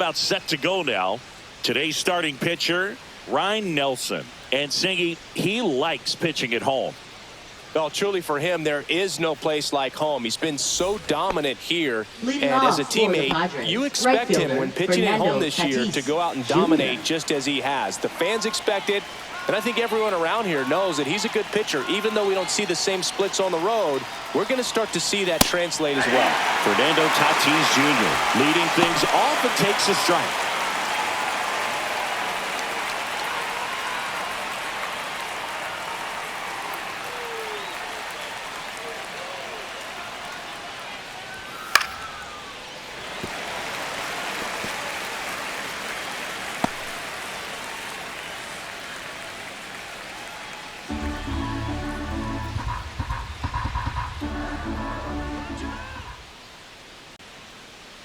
About set to go now. Today's starting pitcher, Ryan Nelson. And Singy, he likes pitching at home. Well, truly for him, there is no place like home. He's been so dominant here. Leading and as a off for the teammate, Padres, you expect him when pitching at home this year Tatis to go out and Jr. dominate just as he has. The fans expect it, and I think everyone around here knows that he's a good pitcher. Even though we don't see the same splits on the road, we're going to start to see that translate as well. Fernando Tatis Jr. leading things off and takes a strike.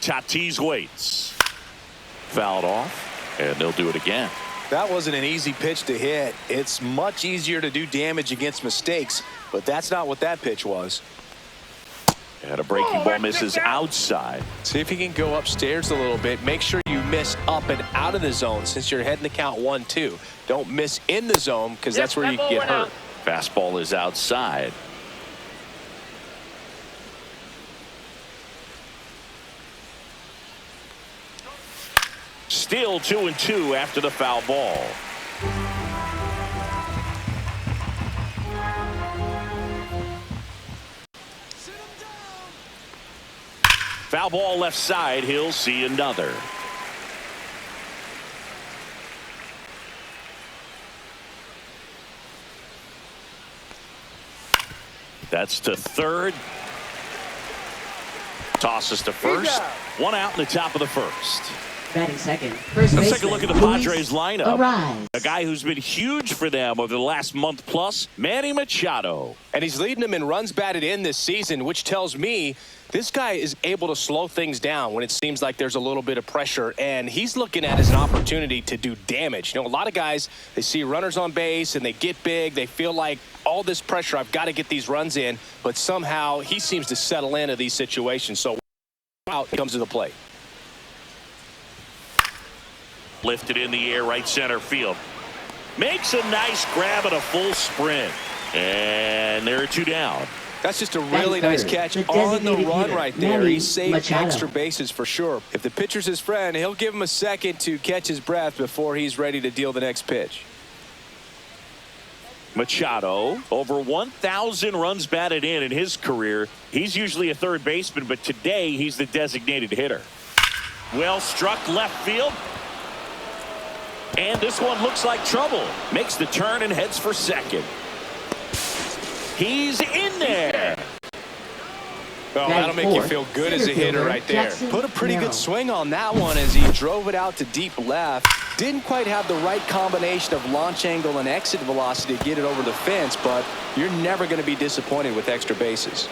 Tatis waits. Fouled off, and they'll do it again. That wasn't an easy pitch to hit. It's much easier to do damage against mistakes, but that's not what that pitch was. And a breaking ball misses outside. See if he can go upstairs a little bit. Make sure you miss up and out of the zone since you're heading to count 1-2. Don't miss in the zone because that's where you get hurt. Fastball is outside. Still 2-2 after the foul ball. Foul ball left side. He'll see another. That's to third. Tosses to first. One out in the top of the first. Batting second. First Let's take a look at the Padres lineup. Arise. A guy who's been huge for them over the last month plus, Manny Machado. And he's leading them in runs batted in this season, which tells me this guy is able to slow things down when it seems like there's a little bit of pressure, and he's looking at it as an opportunity to do damage. You know, a lot of guys, they see runners on base and they get big. They feel like all this pressure, I've got to get these runs in, but somehow he seems to settle into these situations. So out he comes to the plate. Lifted in the air, right center field. Makes a nice grab at a full sprint. And there are two down. That's just a really nice catch on the run right there. He saved extra bases for sure. If the pitcher's his friend, he'll give him a second to catch his breath before he's ready to deal the next pitch. Machado, over 1,000 runs batted in his career. He's usually a third baseman, but today he's the designated hitter. Well struck left field. And this one looks like trouble. Makes the turn and heads for second. He's in there. Well, that'll make you feel good as a hitter right there. Put a pretty good swing on that one as he drove it out to deep left. Didn't quite have the right combination of launch angle and exit velocity to get it over the fence, but you're never going to be disappointed with extra bases.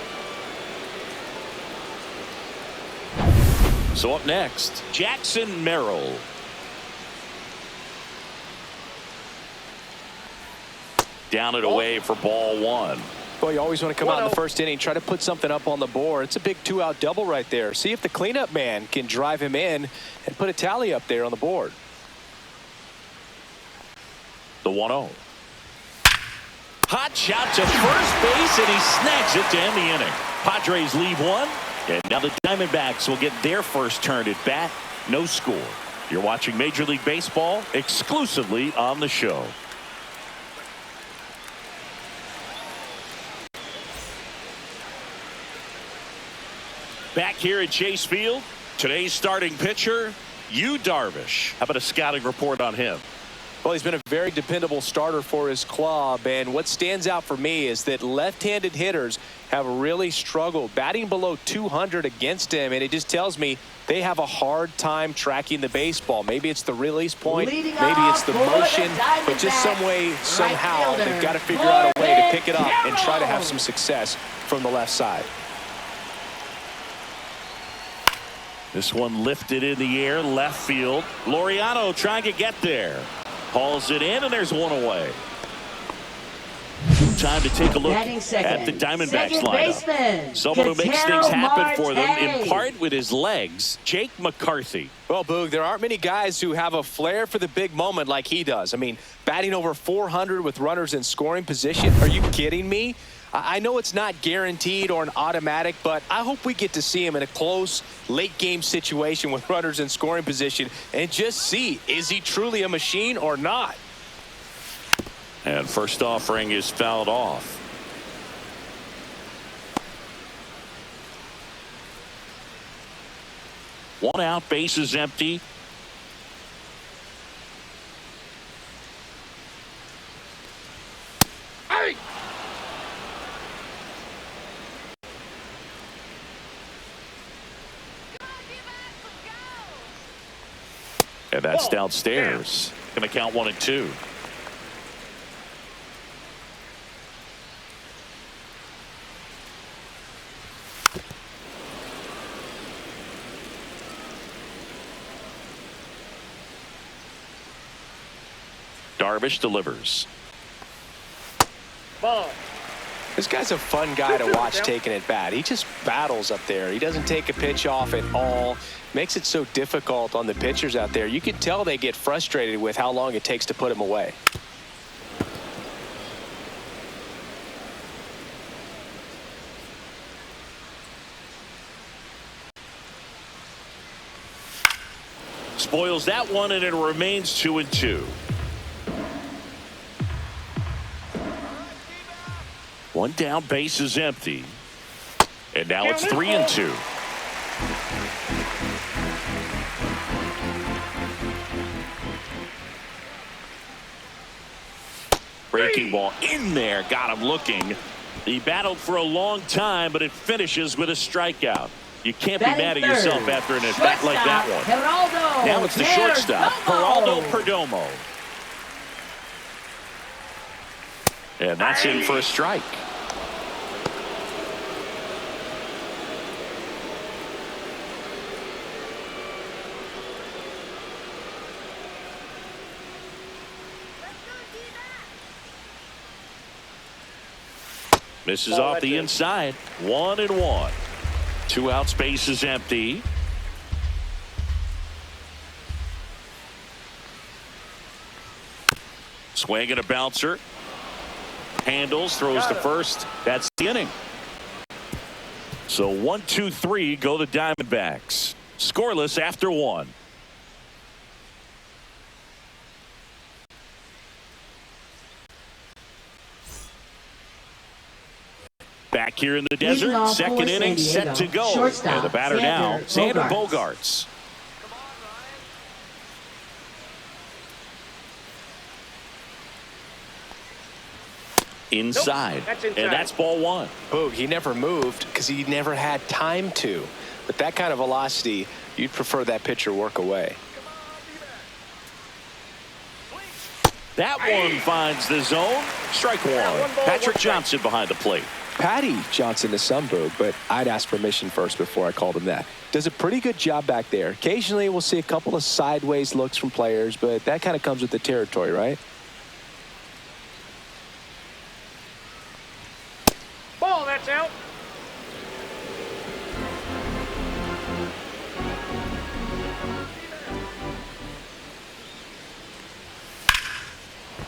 So up next, Jackson Merrill. Down and away for ball one. Well, you always want to come out in the first inning, try to put something up on the board. It's a big two-out double right there. See if the cleanup man can drive him in and put a tally up there on the board. The 1-0. Hot shot to first base, and he snags it to end the inning. Padres leave one, and now the Diamondbacks will get their first turn at bat. No score. You're watching Major League Baseball exclusively on the show. Back here at Chase Field, today's starting pitcher, Yu Darvish. How about a scouting report on him? Well, he's been a very dependable starter for his club, and what stands out for me is that left-handed hitters have really struggled batting below 200 against him, and it just tells me they have a hard time tracking the baseball. Maybe it's the release point, maybe it's the motion, but just some way, somehow, they've got to figure out a way to pick it up and try to have some success from the left side. This one lifted in the air, left field. Laureano trying to get there. Hauls it in, and there's one away. Time to take a look Batting second, at the Diamondbacks second lineup. baseman, Someone who makes things happen for them, in Marte. part with his legs, Jake McCarthy. Well, Boog, there aren't many guys who have a flair for the big moment like he does. I mean, batting over 400 with runners in scoring position. Are you kidding me? I know it's not guaranteed or an automatic, but I hope we get to see him in a close, late-game situation with runners in scoring position and just see, is he truly a machine or not? And first offering is fouled off. One out, base is empty. And that's downstairs. Going to count 1 and 2. Darvish delivers. Ball. This guy's a fun guy to watch taking at bat. He just battles up there. He doesn't take a pitch off at all. Makes it so difficult on the pitchers out there. You can tell they get frustrated with how long it takes to put him away. Spoils that one, and it remains 2 and 2. One down, base is empty. And now it's 3 and 2. Breaking ball in there, got him looking. He battled for a long time, but it finishes with a strikeout. You can't be mad at yourself after an at-bat like that one. Geraldo Now it's the shortstop, Geraldo Perdomo. And that's in for a strike. Misses off the inside. 1 and 1. 2 outs, base is empty. Swing and a bouncer. Handles, throws to first. That's the inning. So 1, 2, 3 go the Diamondbacks. Scoreless after 1. Back here in the desert, second inning set to go. And the batter now, Xander Bogaerts. Inside. And that's ball 1. Boog, he never moved because he never had time to. But that kind of velocity, you'd prefer that pitcher work away. That one finds the zone. Strike 1. Patrick Johnson behind the plate. Patty Johnson to some, Boog, but I'd ask permission first before I called him that. Does a pretty good job back there. Occasionally we'll see a couple of sideways looks from players, but that kind of comes with the territory, right? Ball, that's out.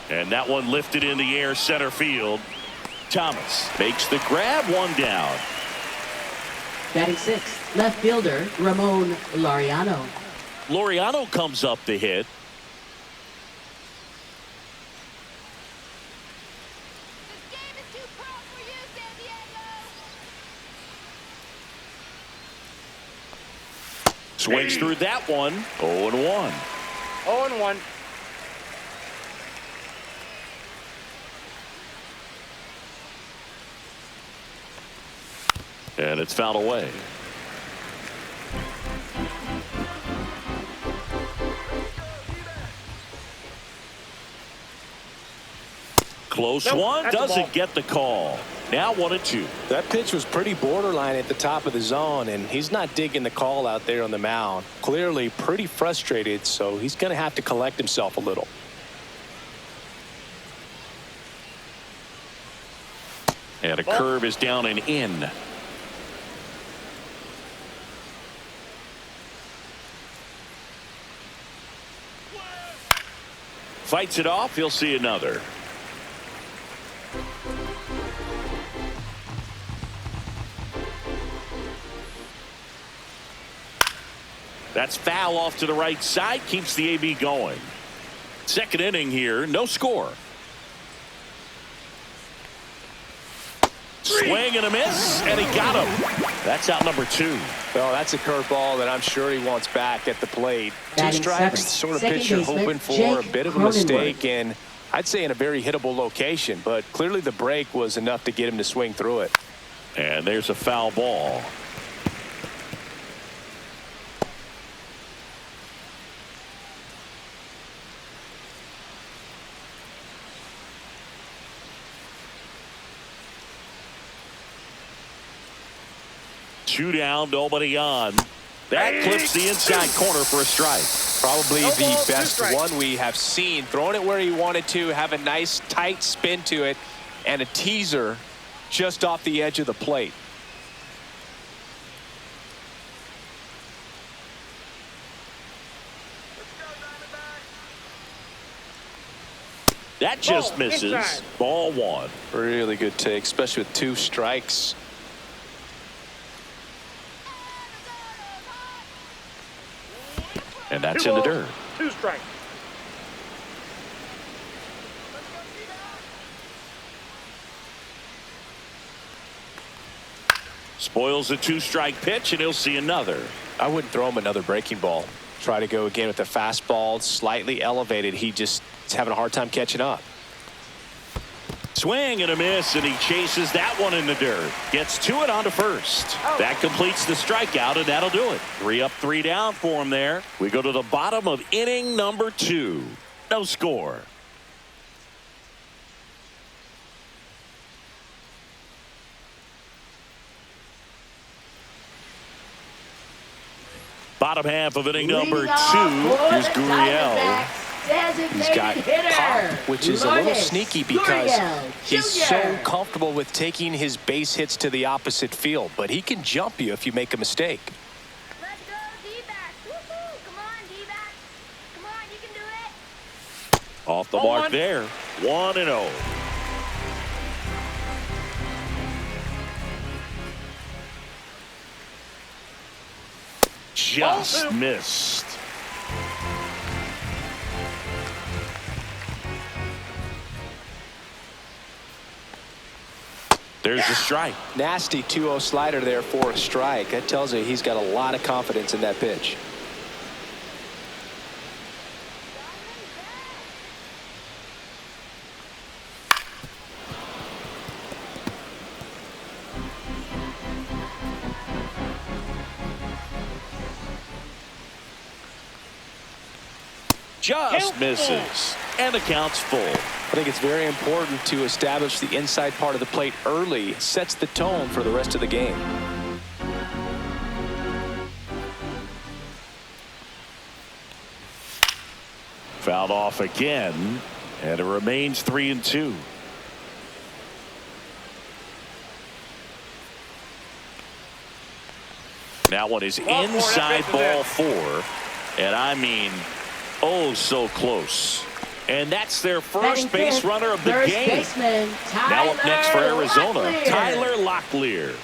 And that one lifted in the air, center field. Thomas makes the grab, 1 down. Batting 6th, left fielder Ramon Laureano. Laureano comes up to hit. This game is too pro for you, San Diego. Swings through that one. 0 and 1. 0 and 1. And it's fouled away. Close one, doesn't get the call. Now 1 and 2. That pitch was pretty borderline at the top of the zone, and he's not digging the call out there on the mound. Clearly pretty frustrated, so he's going to have to collect himself a little. And a curve is down and in. Fights it off. He'll see another. That's foul off to the right side. Keeps the AB going. Second inning here. No score. Swing and a miss, and he got him. That's out number 2. Well, that's a curveball that I'm sure he wants back at the plate. 2 Batting strikes, seventh, sort of second pitcher baseman, hoping for Jake a bit of a Cronenworth. mistake, and I'd say in a very hittable location, but clearly the break was enough to get him to swing through it. And there's a foul ball. Two down, nobody on. That clips the inside corner for a strike. Probably No the balls, 2 best strikes. one we have seen. Throwing it where he wanted to, have a nice tight spin to it, and a teaser just off the edge of the plate. That just Ball, misses. inside. Ball 1. Really good take, especially with 2 strikes. And that's 2 in the balls, dirt. 2 strikes. Spoils a 2-strike pitch, and he'll see another. I wouldn't throw him another breaking ball. Try to go again with the fastball, slightly elevated. He just is having a hard time catching up. Swing and a miss, and he chases that one in the dirt. Gets to it onto first. That completes the strikeout, and that'll do it. 3 up, 3 down for him there. We go to the bottom of inning number 2. No score. Bottom half of inning number 2. Leading off for Here's the Gurriel. Diamondbacks, He's got designated pop, hitter, which is a little Lourdes sneaky because Gurriel he's so Jr. comfortable with taking his base hits to the opposite field, but he can jump you if you make a mistake. Let's go, Dbacks. Woohoo! Come on, Dbacks. Come on, you can do it. Off the Ball mark 1. there. 1-0. Just Ball 2. missed. There's the strike. Nasty 2-0 slider there for a strike. That tells you he's got a lot of confidence in that pitch. Just Count misses. And the count's full. I think it's very important to establish the inside part of the plate early. It sets the tone for the rest of the game. Fouled off again, and it remains 3-2. That one is Ball 4, inside that ball misses 4, and I mean, oh, so close. And that's their first Batting base fifth, runner of the first game. baseman, Now up next for Tyler Arizona, Locklear. Tyler Locklear.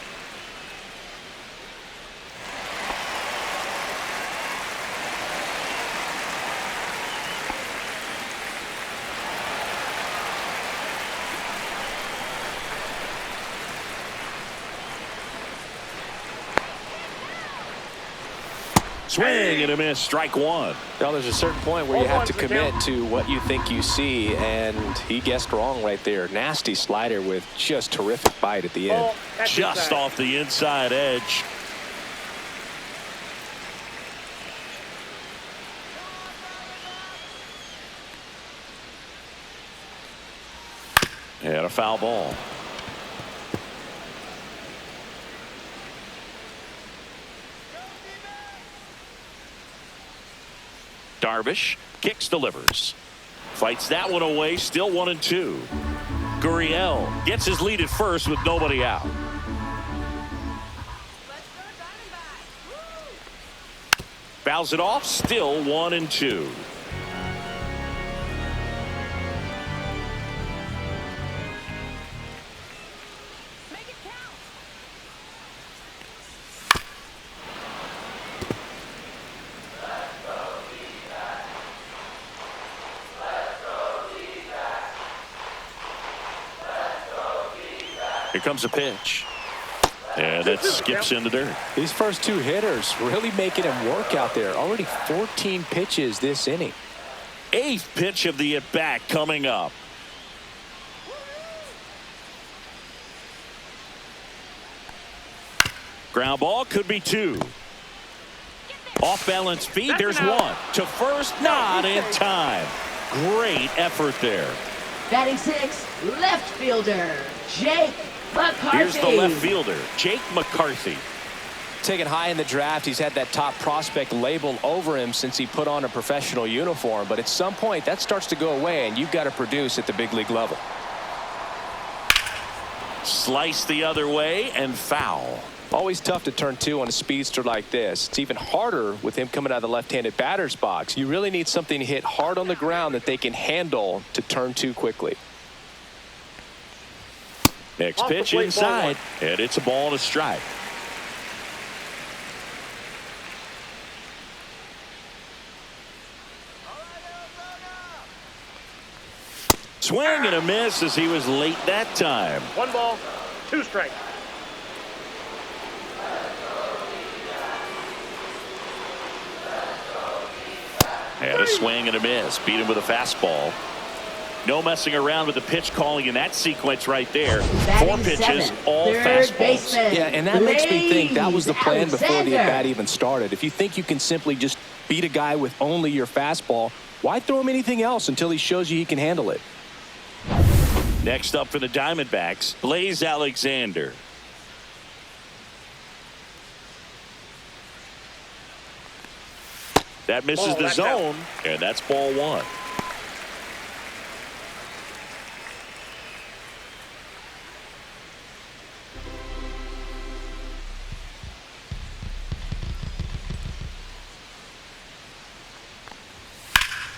Swing and a miss, strike 1. Well, there's a certain point where you have to Ball 1's the commit count. to what you think you see, and he guessed wrong right there. Nasty slider with just terrific bite at the end. Ball, that's Just inside. off the inside edge. And a foul ball. Darvish kicks, delivers. Fights that one away, still 1-2. Gurriel gets his lead at first with nobody out. Fouls it off, still 1-2. Here comes a pitch. And that skips in the dirt. These first two hitters really making him work out there. Already 14 pitches this inning. 8th pitch of the at-bat coming up. Ground ball, could be 2. Off balance feed, there's 1. To first, not in time. Great effort there. Batting 6, left fielder, Jake McCarthy. Here's the left fielder, Jake McCarthy. Taken high in the draft, he's had that top prospect label over him since he put on a professional uniform. But at some point, that starts to go away, and you've got to produce at the big league level. Slice the other way and foul. Always tough to turn 2 on a speedster like this. It's even harder with him coming out of the left-handed batter's box. You really need something to hit hard on the ground that they can handle to turn 2 quickly. Next pitch inside, and it's a ball and a strike. Swing and a miss as he was late that time. 1 ball, 2 strikes. And a swing and a miss. Beat him with a fastball. No messing around with the pitch calling in that sequence right there. 4 pitches, all fastballs. Yeah, and that makes me think that was the plan before the at-bat even started. If you think you can simply just beat a guy with only your fastball, why throw him anything else until he shows you he can handle it? Next up for the Diamondbacks, Blaze Alexander. That misses the zone, and that's ball 1.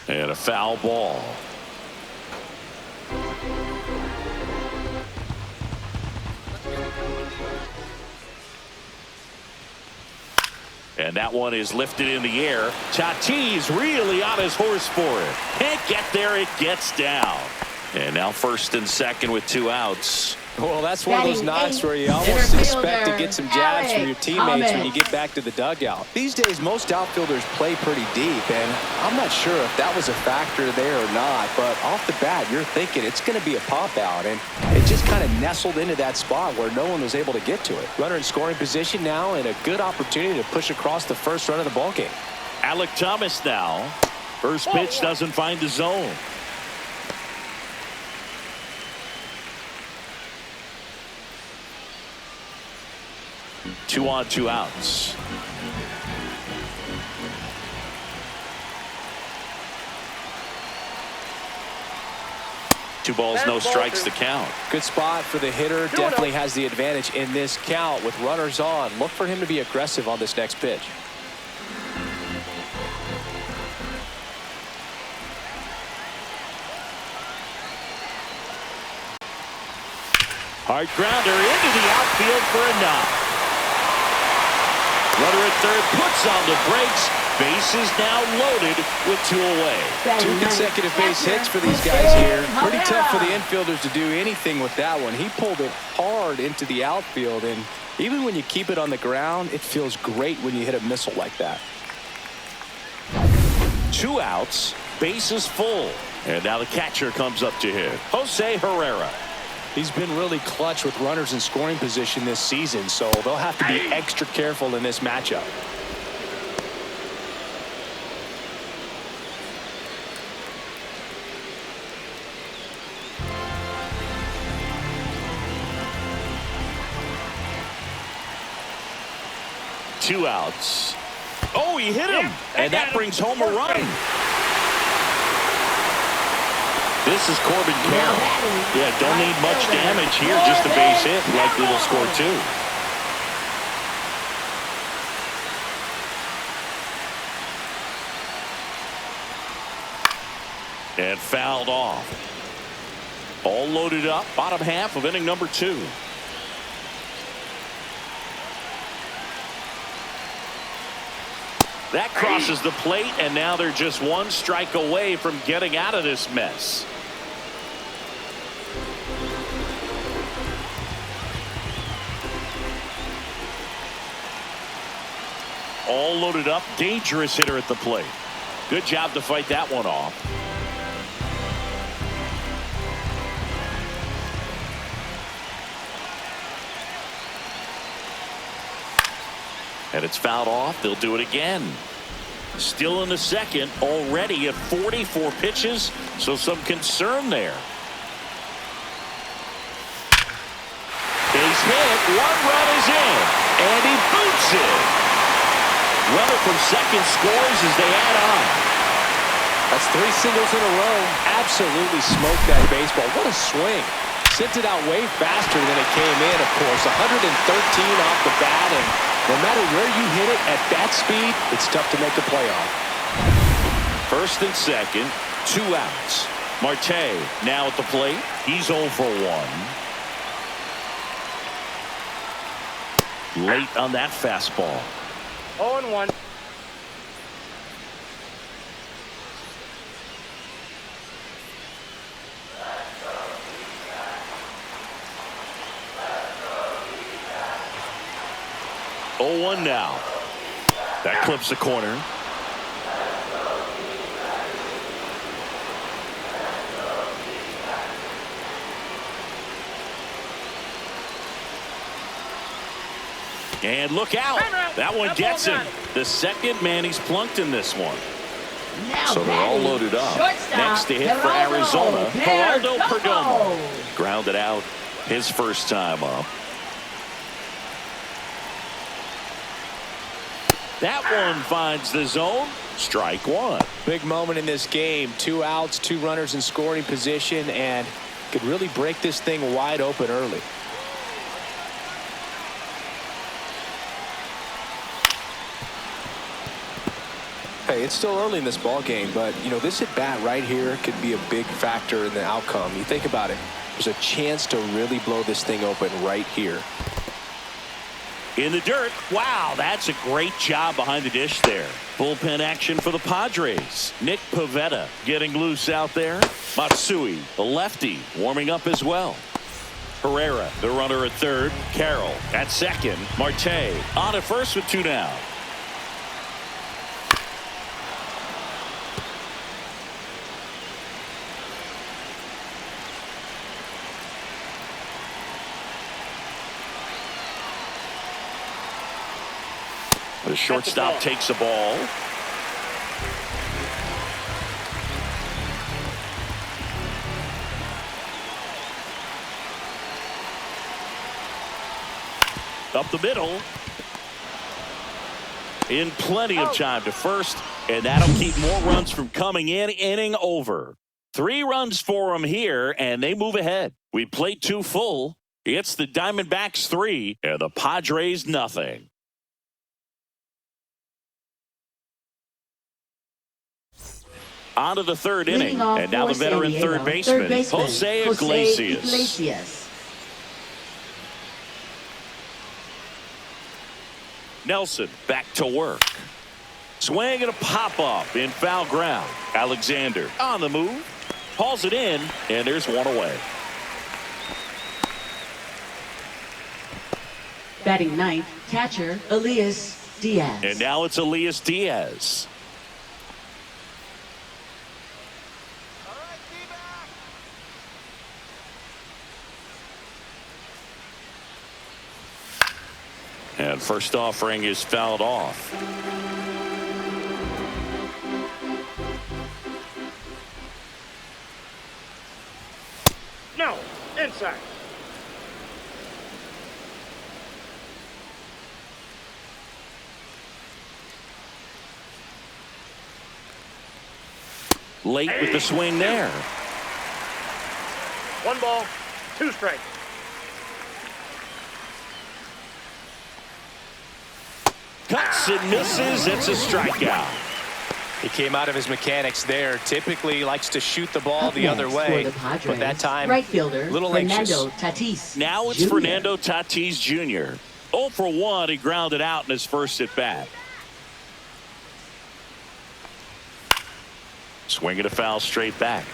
And a foul ball. And that one is lifted in the air. Tatis really on his horse for it. Can't get there, it gets down. And now first and second with 2 outs. Well, that's one of those knocks where you almost expect to get some jabs from your teammates when you get back to the dugout. These days, most outfielders play pretty deep, and I'm not sure if that was a factor there or not, but off the bat, you're thinking it's going to be a pop-out, and it just kind of nestled into that spot where no one was able to get to it. Runner in scoring position now, and a good opportunity to push across the first run of the ballgame. Alec Thomas now. First pitch doesn't find the zone. Two on, 2 outs. Two balls, no strikes to count. Good spot for the hitter. Definitely has the advantage in this count with runners on. Look for him to be aggressive on this next pitch. Hard grounder into the outfield for a knock. Runner at third puts on the brakes. Bases now loaded with 2 away. 2 consecutive base hits for these guys here. Pretty tough for the infielders to do anything with that one. He pulled it hard into the outfield, and even when you keep it on the ground, it feels great when you hit a missile like that. 2 outs, bases full. And now the catcher comes up to hit. Jose Herrera. He's been really clutch with runners in scoring position this season, so they'll have to be extra careful in this matchup. Two outs. Oh, he hit him, and that brings home a run. This is Corbin Now Carroll. batting, Yeah, don't need much right fielder, damage here, just a base hit. Corbin Likely they'll score Carroll. 2. And fouled off. All loaded up. Bottom half of inning number 2. That crosses the plate, and now they're just one strike away from getting out of this mess. All loaded up. Dangerous hitter at the plate. Good job to fight that one off. And it's fouled off. They'll do it again. Still in the second, already at 44 pitches, so some concern there. Base hit, 1 run is in, and he boots it. Runner from second scores as they add on. That's 3 singles in a row. Absolutely smoked that baseball. What a swing. Sent it out way faster than it came in, of course. 113 off the bat, and no matter where you hit it at that speed, it's tough to make a play on. First and second, 2 outs. Marte now at the plate. He's 0 for 1. Late on that fastball. 0-1. One now. That clips the corner. And look out. That one gets him. The second man he's plunked in this one. Now So they're all batting, loaded up. shortstop, Next to hit for Geraldo Arizona, Geraldo Perdomo. Perdomo. Grounded out his first time up. That one finds the zone. Strike 1. Big moment in this game. 2 outs, 2 runners in scoring position, and could really break this thing wide open early. Hey, it's still early in this ball game, but you know, this at bat right here could be a big factor in the outcome. You think about it. There's a chance to really blow this thing open right here. In the dirt. Wow, that's a great job behind the dish there. Bullpen action for the Padres. Nick Pivetta getting loose out there. Matsui, the lefty, warming up as well. Herrera, the runner at third. Carroll at second. Marte on at first with 2 down. The shortstop takes the ball. Up the middle. In plenty of time to first, and that'll keep more runs from coming in. Inning over. 3 runs for them here, and they move ahead. We played 2 full. It's the Diamondbacks 3 and the Padres nothing. On to the third inning, and now the veteran third baseman, Jose Iglesias. Nelson back to work. Swing and a pop-up in foul ground. Alexander on the move. Hauls it in, and there's 1 away. Batting ninth, catcher Elias Diaz. And now it's Elias Diaz. And first offering is fouled off. No, inside. Late with the swing there. 1 ball, 2 strikes. Cuts and misses. It's a strikeout. He came out of his mechanics there. Typically likes to shoot the ball Up the other next way, for the Padres, but that time, right fielder little anxious. Fernando Tatis Now it's Jr. Fernando Tatis Jr. 0 for 1. He grounded out in his first at bat. Swinging a foul straight back.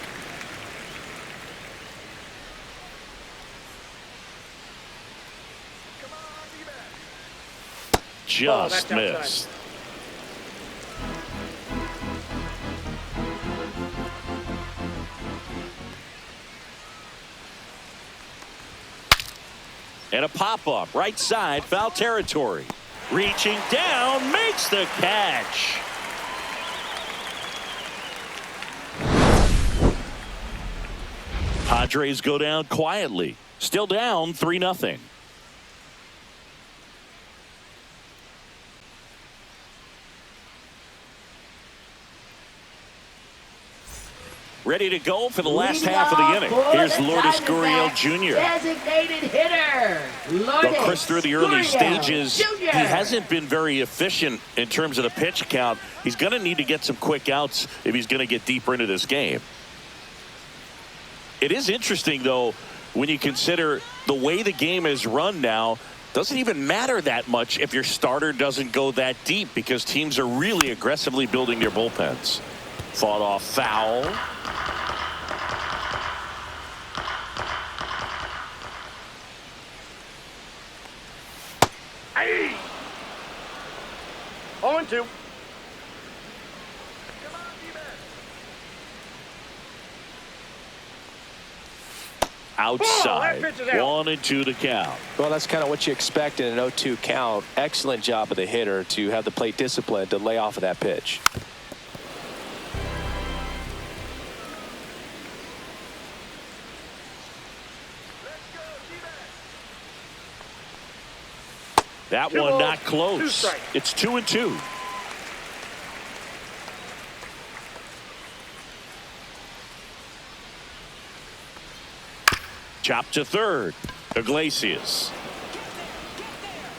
Just that's outside. missed. And a pop-up right side, foul territory. Reaching down, makes the catch. Padres go down quietly. Still down 3-0. Ready to go for the last half of the inning. Here's Lourdes Gurriel Jr. Designated hitter. But Chris, through the early stages, Jr. he hasn't been very efficient in terms of the pitch count. He's going to need to get some quick outs if he's going to get deeper into this game. It is interesting, though, when you consider the way the game is run now. Doesn't even matter that much if your starter doesn't go that deep, because teams are really aggressively building their bullpens. Fought off foul. Hey! 0-2. Outside. that pitch is out. 1-2 to count. Well, that's kind of what you expect in an 0-2 count. Excellent job of the hitter to have the plate discipline to lay off of that pitch. That 2 one balls, not 2 close. strikes. It's 2-2. Chop to third. Iglesias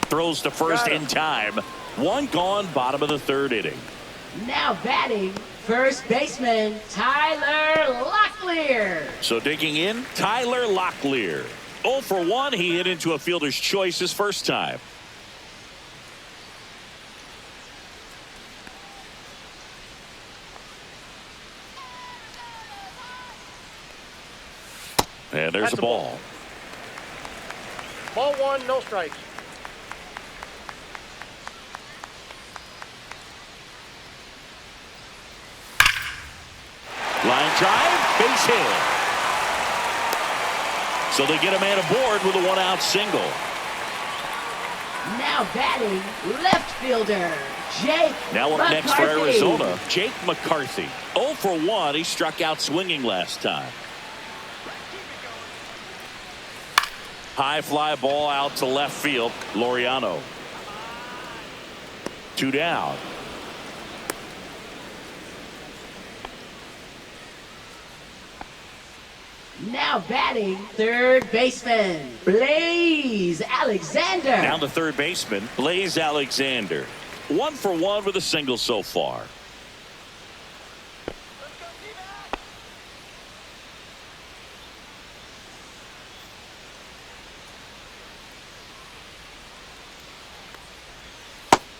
throws to first Got him. in time. One gone, bottom of the third inning. Now batting, first baseman Tyler Locklear. So digging in, Tyler Locklear. 0 for 1. He hit into a fielder's choice his first time. And there's That's a a ball. Ball 1, no strikes. Line drive, base hit. So they get a man aboard with a 1-out single. Now batting, left fielder Jake Now up next for McCarthy. Arizona, Jake McCarthy. 0 for 1. He struck out swinging last time. High fly ball out to left field. Laureano. 2 down. Now batting, third baseman Blaze Alexander. Down to third baseman, Blaze Alexander. 1 for 1 with a single so far.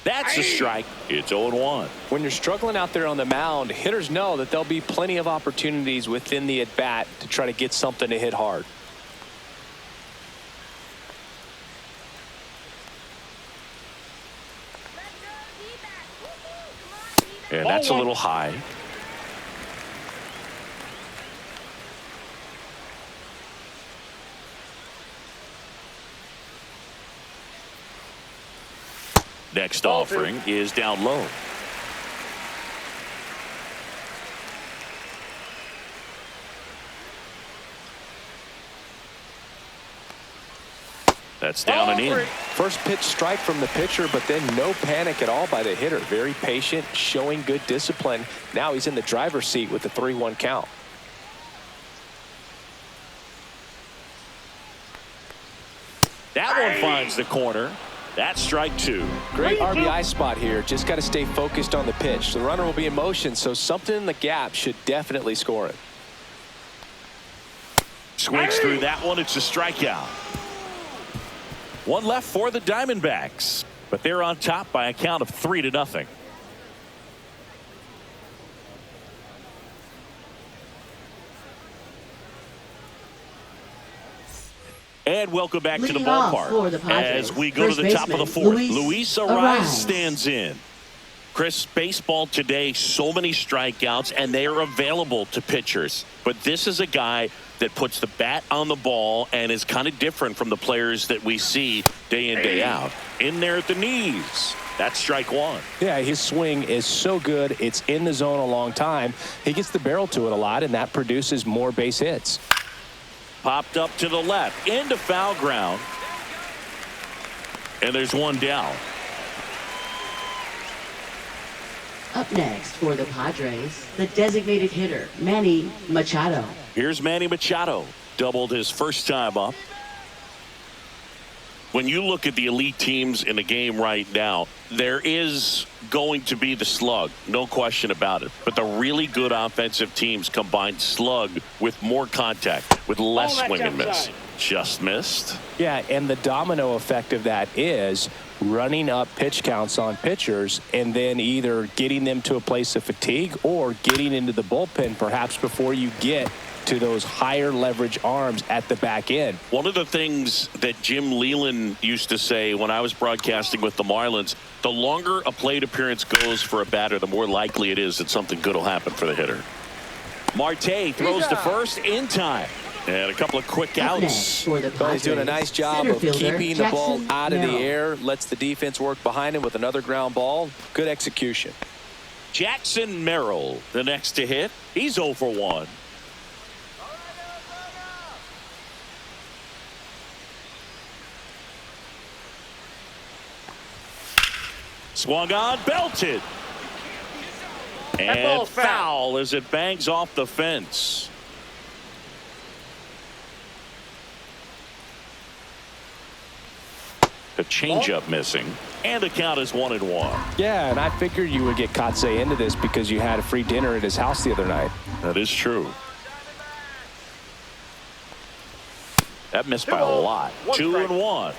That's a strike. It's 0-1. When you're struggling out there on the mound, hitters know that there'll be plenty of opportunities within the at-bat to try to get something to hit hard. Let's go, Dbacks. Woo-hoo. Come on, Dbacks. And that's a little high. Next offering is down low. That's down and in. First pitch strike from the pitcher, but then no panic at all by the hitter. Very patient, showing good discipline. Now he's in the driver's seat with the 3-1 count. one finds the corner. That's strike two. Great RBI spot here. Just got to stay focused on the pitch. The runner will be in motion, so something in the gap should definitely score it. Swings through that one. It's a strikeout. One left for the Diamondbacks, but they're on top by a count of 3-0. And welcome back to the Leading off ballpark for the Padres, as we go to the top of the fourth. Luis Arraez stands in. Chris, baseball today, so many strikeouts, and they are available to pitchers. But this is a guy that puts the bat on the ball and is kind of different from the players that we see day in, day out. In there at the knees. That's strike one. Yeah, his swing is so good. It's in the zone a long time. He gets the barrel to it a lot, and that produces more base hits. Popped up to the left, into foul ground. And there's one down. Up next for the Padres, the designated hitter, Manny Machado. Here's Manny Machado. Doubled his first time up. When you look at the elite teams in the game right now, there is going to be the slug, no question about it. But the really good offensive teams combine slug with more contact, with less swing and miss. Just missed. Yeah, and the domino effect of that is running up pitch counts on pitchers and then either getting them to a place of fatigue or getting into the bullpen perhaps before you get to those higher leverage arms at the back end. One of the things that Jim Leland used to say when I was broadcasting with the Marlins, the longer a plate appearance goes for a batter, the more likely it is that something good will happen for the hitter. Marte throws to first in time. And a couple of quick outs. For the Padres, He's doing a nice job of keeping the ball out of the air. Lets the defense work behind him with another ground ball. Good execution. Jackson Merrill, the next to hit. He's 0 for 1. Swung on, belted. And foul as it bangs off the fence. The changeup missing, and the count is 1-1. Yeah, and I figured you would get Kotsay into this because you had a free dinner at his house the other night. That is true. That missed by a lot. 2-1.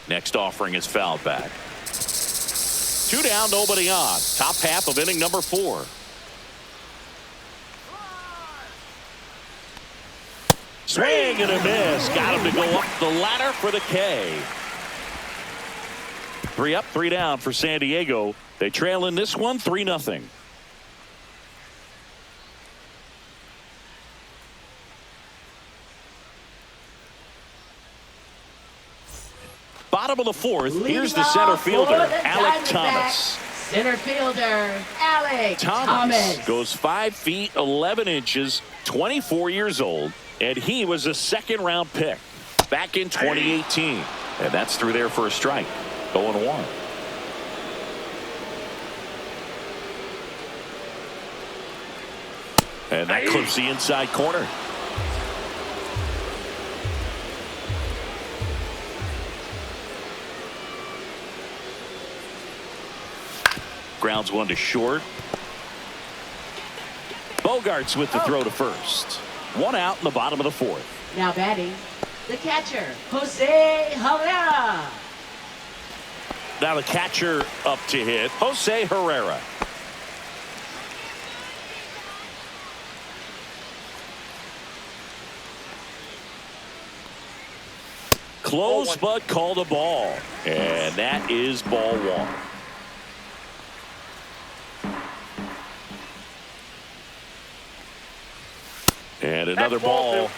Next offering is fouled back. 2 down, nobody on. Top half of inning number 4. Swing and a miss. Got him to go up the ladder for the K. 3 up, 3 down for San Diego. They trail in this one 3-0. Bottom of the 4th. Here's the center fielder, Alec Thomas. Center fielder, Alec Thomas. Goes 5 feet 11 inches, 24 years old, and he was a second-round pick back in 2018. And that's through there for a strike. 0-1. And that clips the inside corner. Grounds one to short. Bogarts with the throw to first. 1 out in the bottom of the 4th. Now batting, the catcher, Jose Herrera. Now the catcher up to hit, Jose Herrera. Close but called a ball. And that is ball 1. And another ball.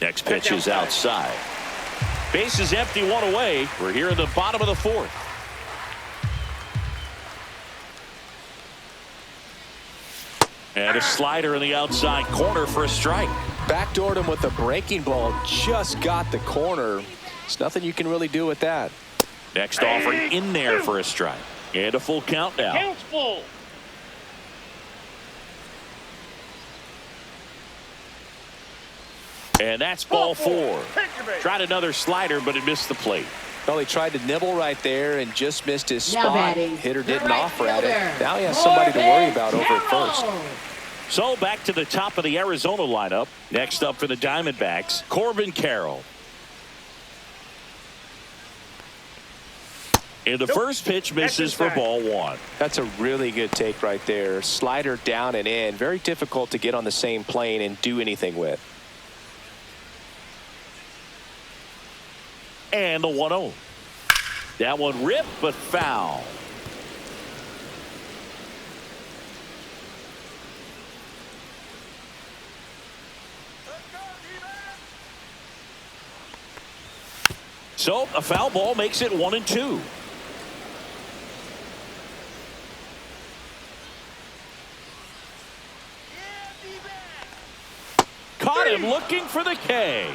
Next pitch is outside. Base is empty, 1 away. We're here in the bottom of the 4th. And a slider in the outside corner for a strike. backdoored him with a breaking ball. Just got the corner. There's nothing you can really do with that. Next offering in there for a strike. And a full count now. Count's full. And that's ball 4. Picture base. Tried another slider, but it missed the plate. Well, he tried to nibble right there and just missed his Now spot. batting, Hitter the didn't right offer at it. fielder, Now he has somebody to worry about over at Carroll. first. So back to the top of the Arizona lineup. Next up for the Diamondbacks, Corbin Carroll. And the first pitch misses for ball 1. That's a really good take right there. Slider down and in. Very difficult to get on the same plane and do anything with. And the 1-0. That one ripped, but foul. So a foul ball makes it 1-2. Caught him looking for the K.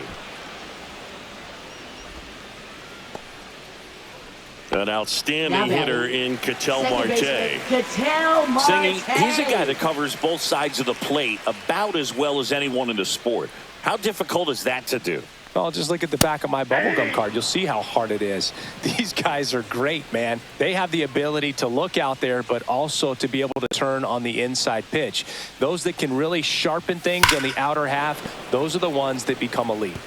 An outstanding hitter in Ketel Marte. Ketel Marte. Singing, he's a guy that covers both sides of the plate about as well as anyone in the sport. How difficult is that to do? Well, just look at the back of my bubblegum card. You'll see how hard it is. These guys are great, man. They have the ability to look out there, but also to be able to turn on the inside pitch. Those that can really sharpen things on the outer half, those are the ones that become elite.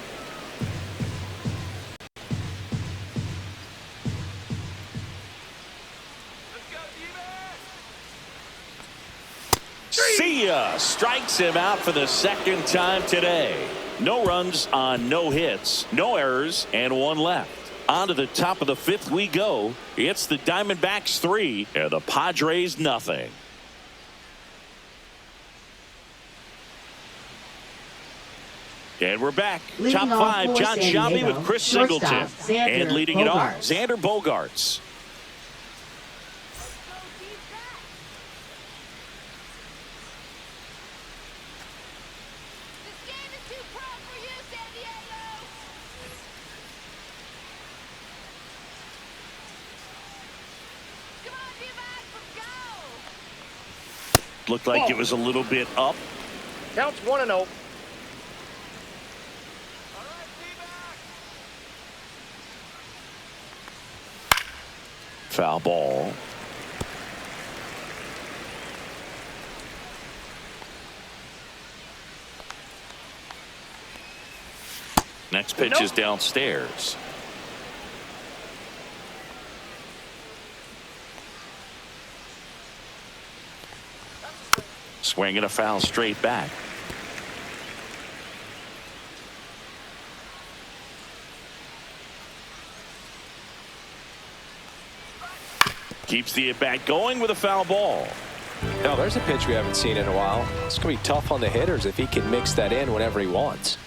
See ya. Strikes him out for the second time today. No runs on no hits, no errors, and 1 left. On to the top of the 5th we go. It's the Diamondbacks 3 and the Padres nothing. And we're back. Leading Top off 5, for John San Shelby Diego, with Chris shortstop, Singleton. Xander And leading it off, Bogaerts. Xander Bogaerts. This game is too pro for you, San Diego. Come on, Dbacks, let's go. Looked like it was a little bit up. Count's 1-0. Foul ball. Next pitch is downstairs. Swinging a foul straight back. Keeps the at-bat going with a foul ball. Now, there's a pitch we haven't seen in a while. It's going to be tough on the hitters if he can mix that in whenever he wants.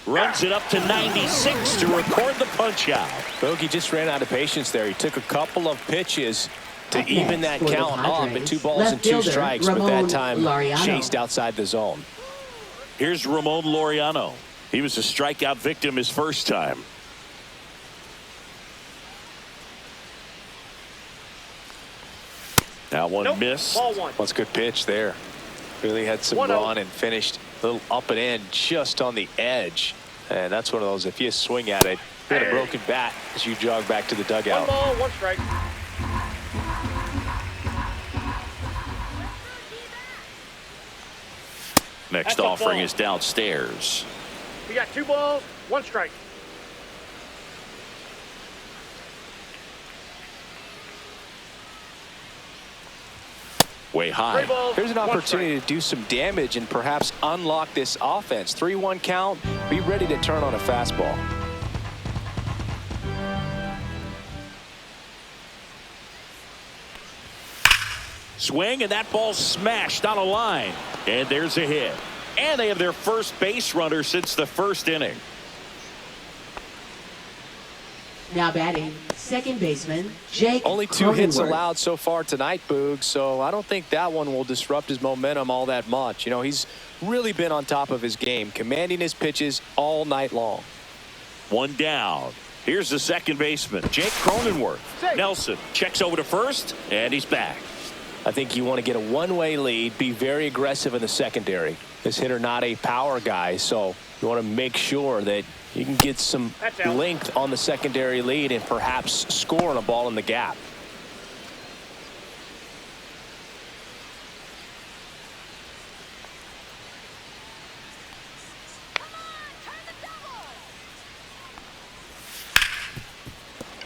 Runs it up to 96 to record the punch out. Bogey just ran out of patience there. He took a couple of pitches to Up even that next for the count up at Padres, 2 balls left and 2 fielder, strikes, but that Ramon time Laureano. chased outside the zone. Here's Ramon Laureano. He was a strikeout victim his first time. That one missed. Ball 1. That's a good pitch there. Really had some 1-0. run and finished a little up and in just on the edge. And that's one of those, if you swing at it, you got a broken bat as you jog back to the 1 dugout. ball, 1 strike. Next That's a offering ball. is downstairs. We got 2 balls, 1 strike. Way 3 high. balls, Here's an 1 opportunity strike. to do some damage and perhaps unlock this offense. 3-1 count. Be ready to turn on a fastball. Swing, and that ball smashed on a line. And there's a hit. And they have their first base runner since the first inning. Now batting, second baseman, Jake Only 2 hits Cronenworth. allowed so far tonight, Boog, so I don't think that one will disrupt his momentum all that much. You know, he's really been on top of his game, commanding his pitches all night long. One down. Here's the second baseman, Jake Cronenworth. Nelson checks over to first, and he's back. I think you want to get a one-way lead, be very aggressive in the secondary. This hitter not a power guy, so you want to make sure that you can get some length on the secondary lead and perhaps scoring a ball in the gap.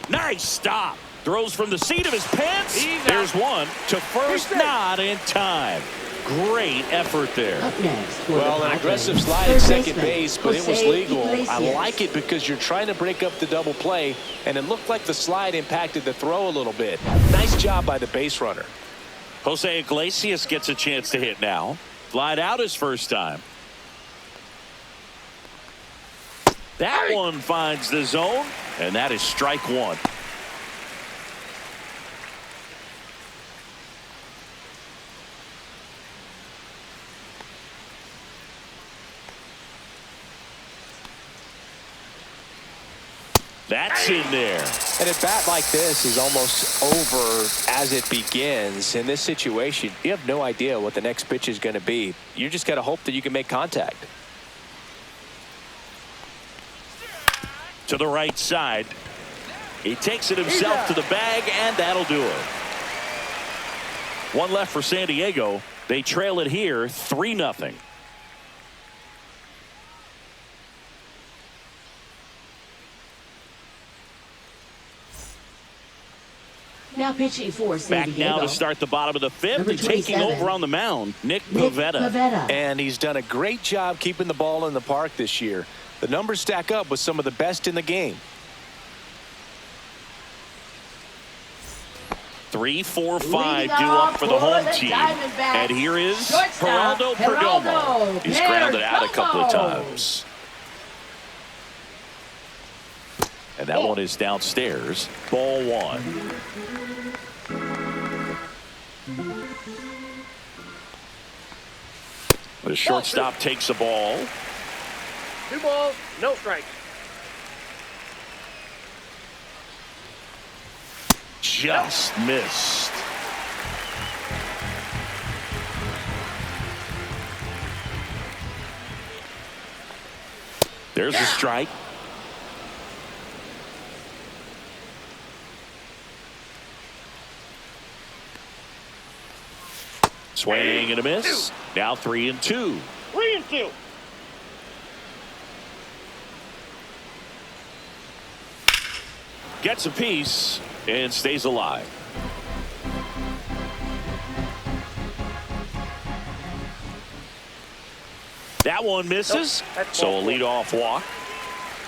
Nice stop. Throws from the seat of his pants. There's one to first, not in time. Great effort there. Up next for Well, the an Padres, aggressive slide third at second baseman, base, but it was Jose legal. I Iglesias. like it because you're trying to break up the double play, and it looked like the slide impacted the throw a little bit. Nice job by the base runner. Jose Iglesias gets a chance to hit now. Flied out his first time. That one finds the zone, and that is strike one. That's in there. And a bat like this is almost over as it begins. In this situation, you have no idea what the next pitch is going to be. You just got to hope that you can make contact. To the right side. He takes it himself to the bag, and that'll do it. One left for San Diego. They trail it here 3-0. Now pitching for San Back Diego. now to start the bottom of the fifth, Number and taking 27, over on the mound, Nick Nick Pivetta. Pivetta. And he's done a great job keeping the ball in the park this year. The numbers stack up with some of the best in the game. 3, 4, 5 Leading due off up for the home the team. Diamondbacks, And here is shortstop, Geraldo Geraldo Perdomo. He's grounded out a couple of Perdomo. times. And that one is downstairs. Ball one. The shortstop takes a ball. 2 balls, no strikes. Just missed. There's a strike. Swing and a miss. Now 3-2. 3-2. Gets a piece and stays alive. That one misses. So a leadoff walk.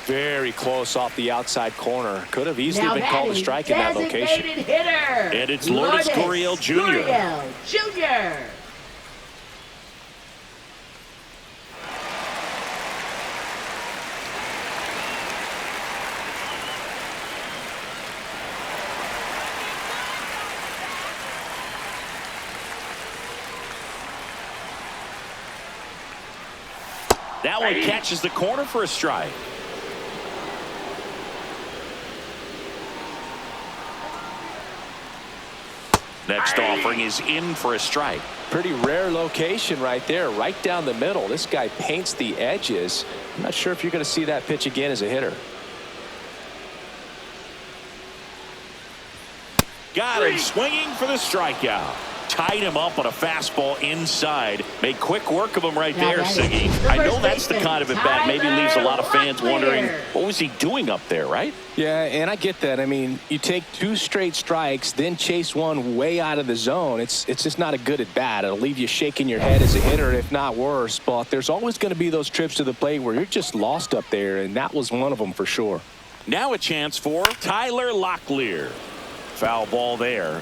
Very close off the outside corner. Could have easily Now been called a batting, strike in that location. designated hitter. And it's Lourdes Gurriel Jr. Gurriel Jr. That one catches the corner for a strike. Next offering is in for a strike. Pretty rare location right there, right down the middle. This guy paints the edges. I'm not sure if you're going to see that pitch again as a hitter. Got him swinging for the strikeout. Tied him up on a fastball inside. Made quick work of him right Now there, that is Siggy. the I know first that's the baseman, kind of at bat maybe leaves a lot of fans Tyler wondering, Locklear. what was he doing up there, right? Yeah, and I get that. I mean, you take 2 straight strikes, then chase one way out of the zone. It's just not a good at bat. It'll leave you shaking your head as a hitter, if not worse. But there's always going to be those trips to the plate where you're just lost up there, and that was one of them for sure. Now a chance for Tyler Locklear. Foul ball there.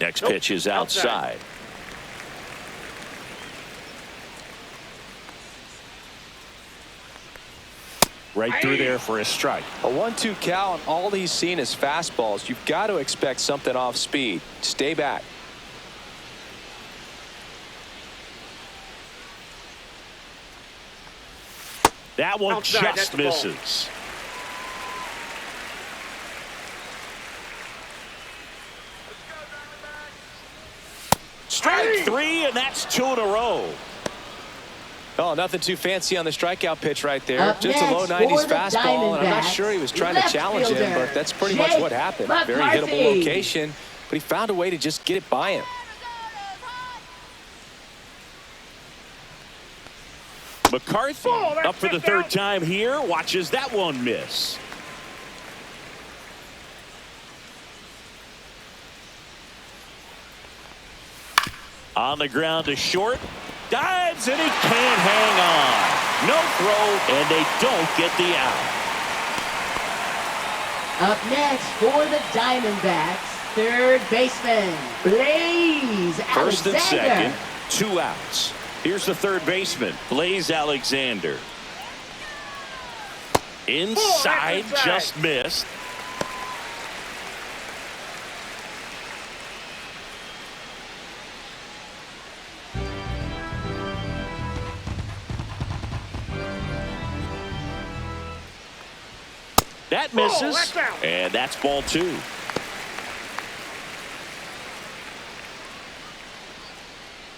Next pitch is outside. Right through there for a strike. A 1-2 count. All he's seen is fastballs. You've got to expect something off speed. Stay back. That one Outside, just misses. Strike three, and that's 2 in a row. Oh, nothing too fancy on the strikeout pitch right there. Up Just a low next 90s for the fastball, and I'm not Diamondbacks, sure he was trying to left challenge him, fielder, but that's pretty much what happened. Very McCarthy. hittable location, but he found a way to just get it by him. McCarthy up for the third time here. Watches that one miss. On the ground to short. Dives, and he can't hang on. No throw, and they don't get the out. Up next for the Diamondbacks, third baseman, Blaze First and Alexander. second, 2 outs. Here's the third baseman, Blaze Alexander. Inside, just missed. That misses, that's out. and that's ball 2.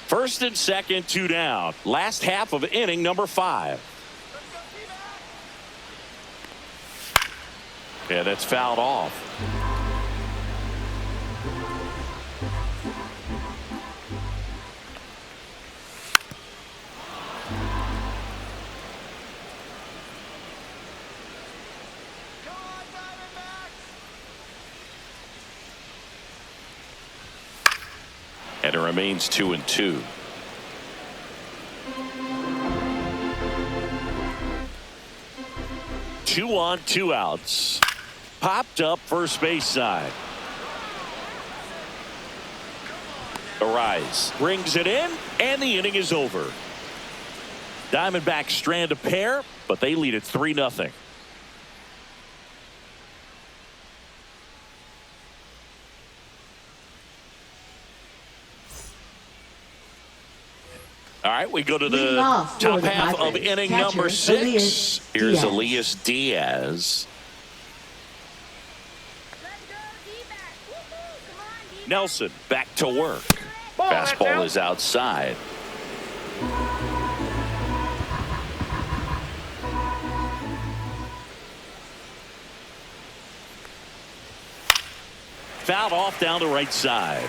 First and second, 2 down. Last half of inning number 5. Yeah, that's fouled off. And it remains 2-2. Two on, 2 outs. Popped up first base side. Arise brings it in, and the inning is over. Diamondbacks strand a pair, but they lead it 3-0. All right, we go to the Leading off top for the half of Padres, inning catcher, number 6. Elias Here's Diaz. Elias Diaz. Let's go, Dbacks. Woohoo! Come on, Dbacks. Nelson back to work. Ball, that's Fastball out. is outside. Fouled off down the right side.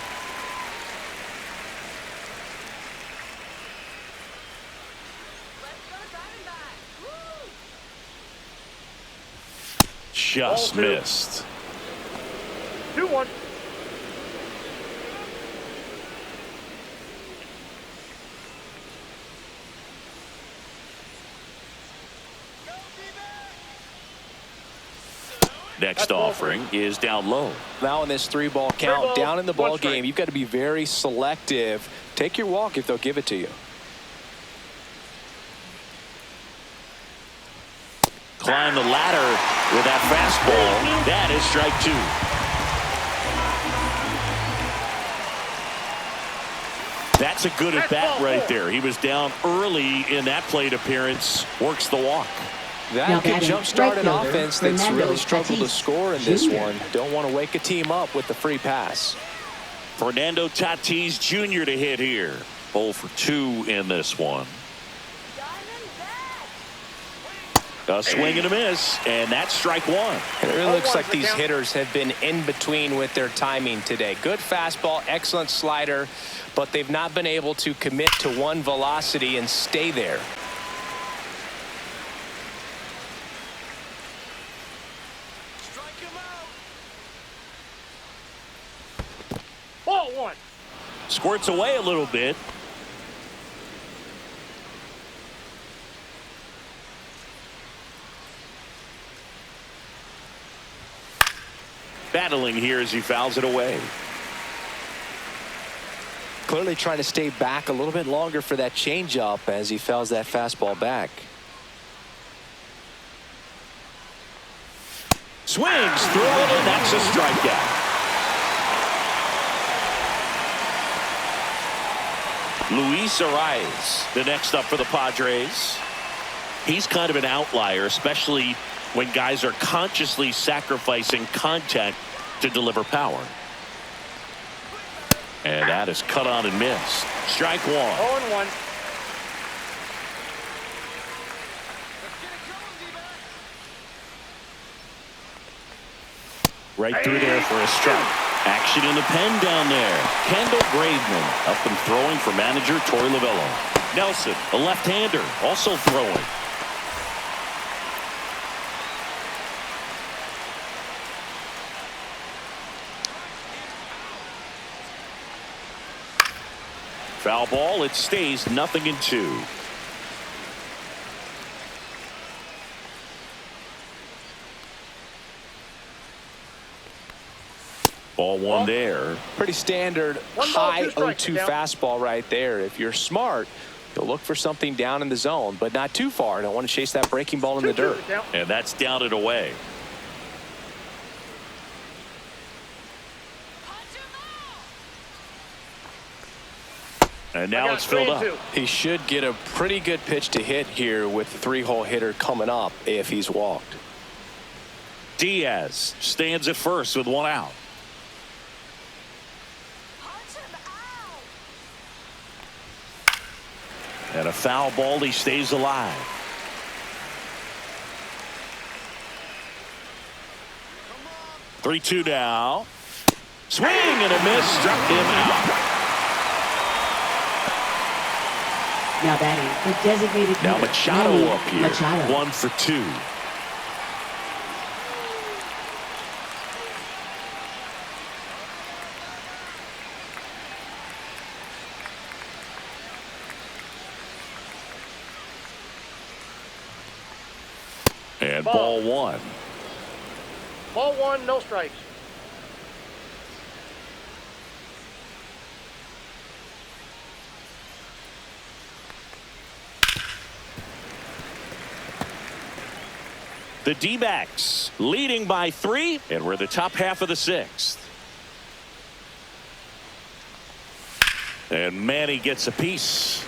Let's go, Diamondbacks. Woo! Just Ball 2. missed. 2-1. Next offering is down low. Now in this 3-ball count, ball, down in the 1 ball strike. game, you've got to be very selective. Take your walk if they'll give it to you. Climb the ladder with that fastball. That is strike 2. That's a good at bat right there. He was down early in that plate appearance. Works the walk. That Now could batting jumpstart an right fielder, offense that's Fernando really struggled to Tatis score in this Jr. one. Don't want to wake a team up with the free pass. Fernando Tatis Jr. to hit here. 0 for 2 in this one. Diamondbacks. A swing and a miss, and that's strike 1. And it really looks like for these count. hitters have been in between with their timing today. Good fastball, excellent slider, but they've not been able to commit to one velocity and stay there. Ball 1. Squirts away a little bit. Battling here as he fouls it away. Clearly trying to stay back a little bit longer for that changeup as he fouls that fastball back. Swings through it, and that's a strikeout. Luis Arias, the next up for the Padres. He's kind of an outlier, especially when guys are consciously sacrificing contact to deliver power. And that is cut on and missed. Strike one. 0-1. Right through there for a strike. Action in the pen down there. Kendall Graveman up and throwing for manager Torey Lovullo. Nelson, a left-hander, also throwing. Foul ball. It stays 0-2. Ball one there. Pretty standard One ball, high two strikes, 0-2 down. fastball right there. If you're smart, you'll look for something down in the zone, but not too far. Don't want to chase that breaking ball in the dirt. And that's down and away. And now it's filled up. He should get a pretty good pitch to hit here with the 3-hole hitter coming up if he's walked. Diaz stands at first with one out. And a foul ball. He stays alive. Come on. 3-2 now. Swing and a miss. Struck him out. Now batting, the designated hitter. Now Machado Manny up here. Machado. 1 for 2. And ball one. Ball one, no strikes. The D-backs leading by 3, and we're the top half of the 6th. And Manny gets a piece.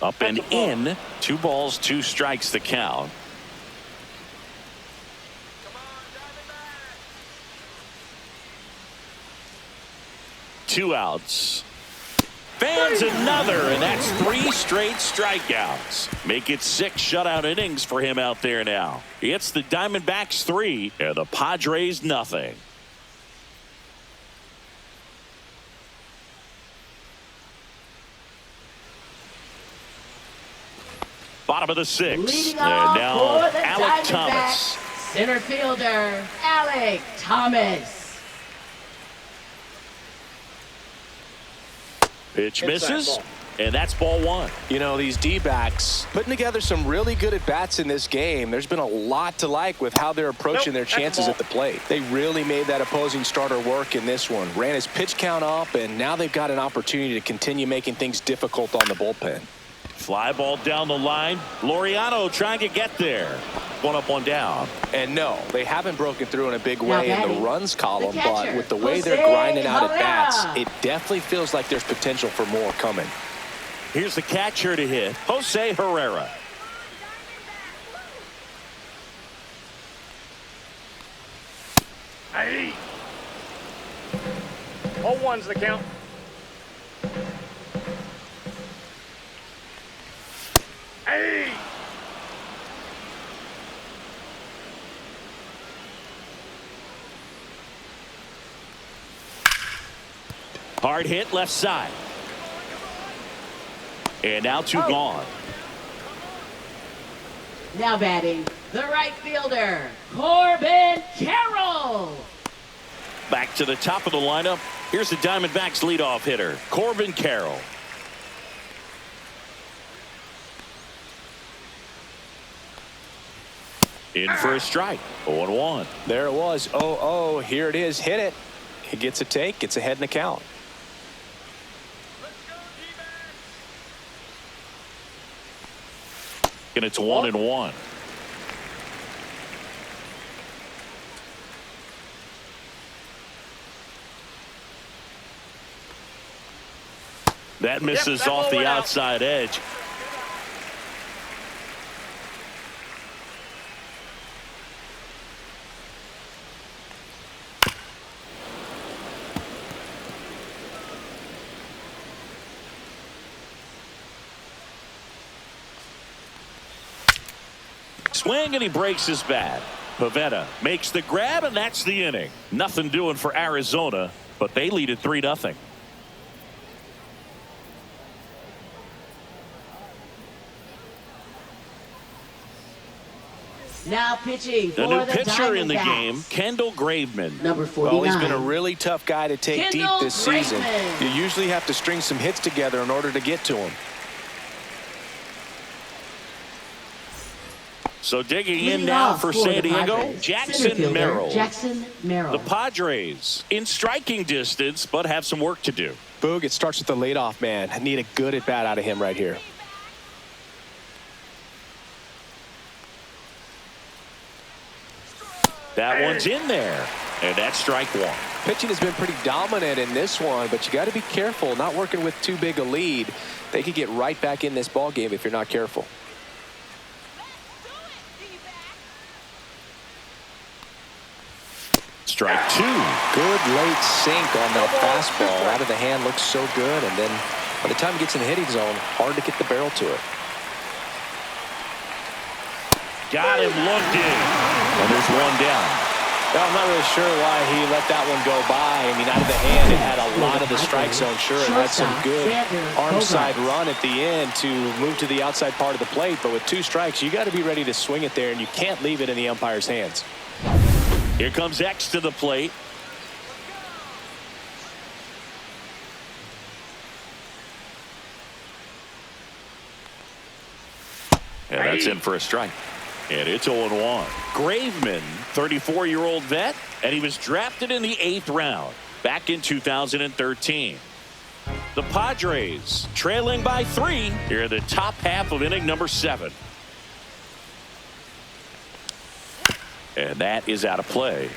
Up and in. 2 balls, 2 strikes the count. Two outs. Fans another, and that's 3 straight strikeouts. Make it 6 shutout innings for him out there now. It's the Diamondbacks 3 and the Padres nothing. Bottom of the 6th. Leading And off now for the Alec Diamondbacks, Thomas. center fielder Alec Thomas. Pitch Inside misses, ball. and that's ball one. You know, these D-backs putting together some really good at-bats in this game. There's been a lot to like with how they're approaching their chances at the plate. They really made that opposing starter work in this one. Ran his pitch count up, and now they've got an opportunity to continue making things difficult on the bullpen. Fly ball down the line. Laureano trying to get there. 1 up, 1 down. And no, they haven't broken through in a big way in the runs column, the but catcher, with the way they're Jose grinding out at bats, Herrera. it definitely feels like there's potential for more coming. Here's the catcher to hit, Jose Herrera. Hey. 0-1's the count. Hey. Hard hit left side. And now 2 gone. Now batting, the right fielder Corbin Carroll. Back to the top of the lineup. Here's the Diamondbacks leadoff hitter, Corbin Carroll. In for a strike. 0-1. There it was. 0-0. Here it is. Hit it. He gets a take. Gets ahead in the count. And it's 1-1. That misses that off ball the went out. outside edge. Swing, and he breaks his bat. Pivetta makes the grab, and that's the inning. Nothing doing for Arizona, but they lead at 3-0. Now pitching for The new the pitcher in the Diamondbacks. game, Kendall Graveman. Number 49. Well, he's been a really tough guy to take Kendall deep this season. Graveman. You usually have to string some hits together in order to get to him. So digging in Leading now off for the San Diego, Padres, Jackson center fielder, Merrill. Jackson Merrill. The Padres in striking distance, but have some work to do. Boog, it starts with the leadoff man. I need a good at bat out of him right here. That one's in there, and that's strike one. Pitching has been pretty dominant in this one, but you got to be careful. Not working with too big a lead. They could get right back in this ball game if you're not careful. Strike two. Good late sink on that fastball. Out of the hand, looks so good, and then by the time it gets in the hitting zone, hard to get the barrel to it. Got him looked in, and there's one down. Well, I'm not really sure why he let that one go by. I mean, out of the hand, it had a lot of the strike zone. Sure, it had some good arm side run at the end to move to the outside part of the plate, but with two strikes, you got to be ready to swing it there, and you can't leave it in the umpire's hands. Here comes X to the plate. And that's in for a strike. And it's 0-1. Graveman, 34-year-old vet, and he was drafted in the 8th round back in 2013. The Padres trailing by 3 here in the top half of inning number 7. And that is out of play.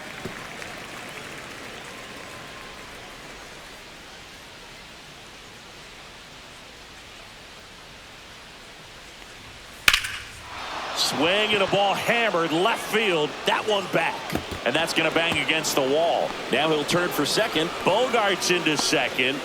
Swing and a ball hammered left field. That one back. And that's going to bang against the wall. Now he'll turn for second. Bogart's into second.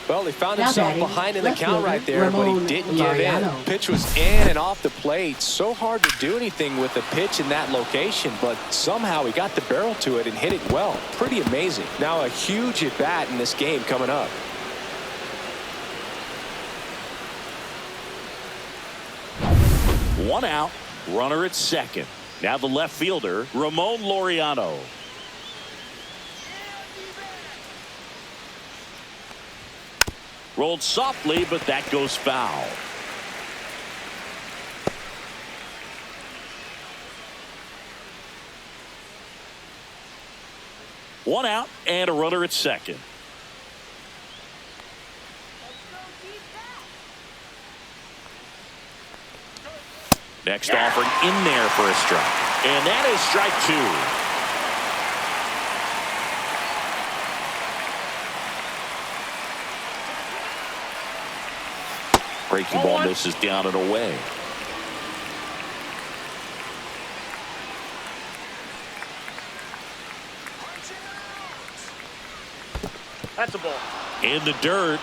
Well, he found Now himself batting, behind in the left count fielder, right there, but he Ramon didn't give in. Laureano. Pitch was in and off the plate. So hard to do anything with the pitch in that location, but somehow he got the barrel to it and hit it well. Pretty amazing. Now a huge at bat in this game coming up. One out. Runner at second. Now the left fielder, Ramon Laureano. Rolled softly, but that goes foul. One out and a runner at second. Next offering in there for a strike. And that is strike two. Breaking ball misses down and away. That's a ball. In the dirt.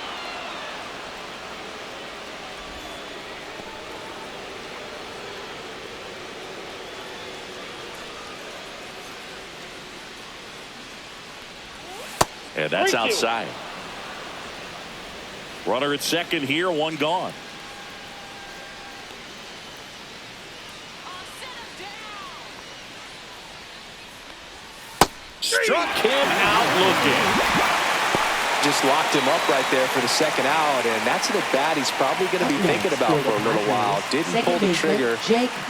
And that's outside. Runner at second here, one gone. Struck him out looking. just locked him up right there for the second out, and that's an at-bat he's probably going to be thinking about for a little while. Didn't pull the trigger.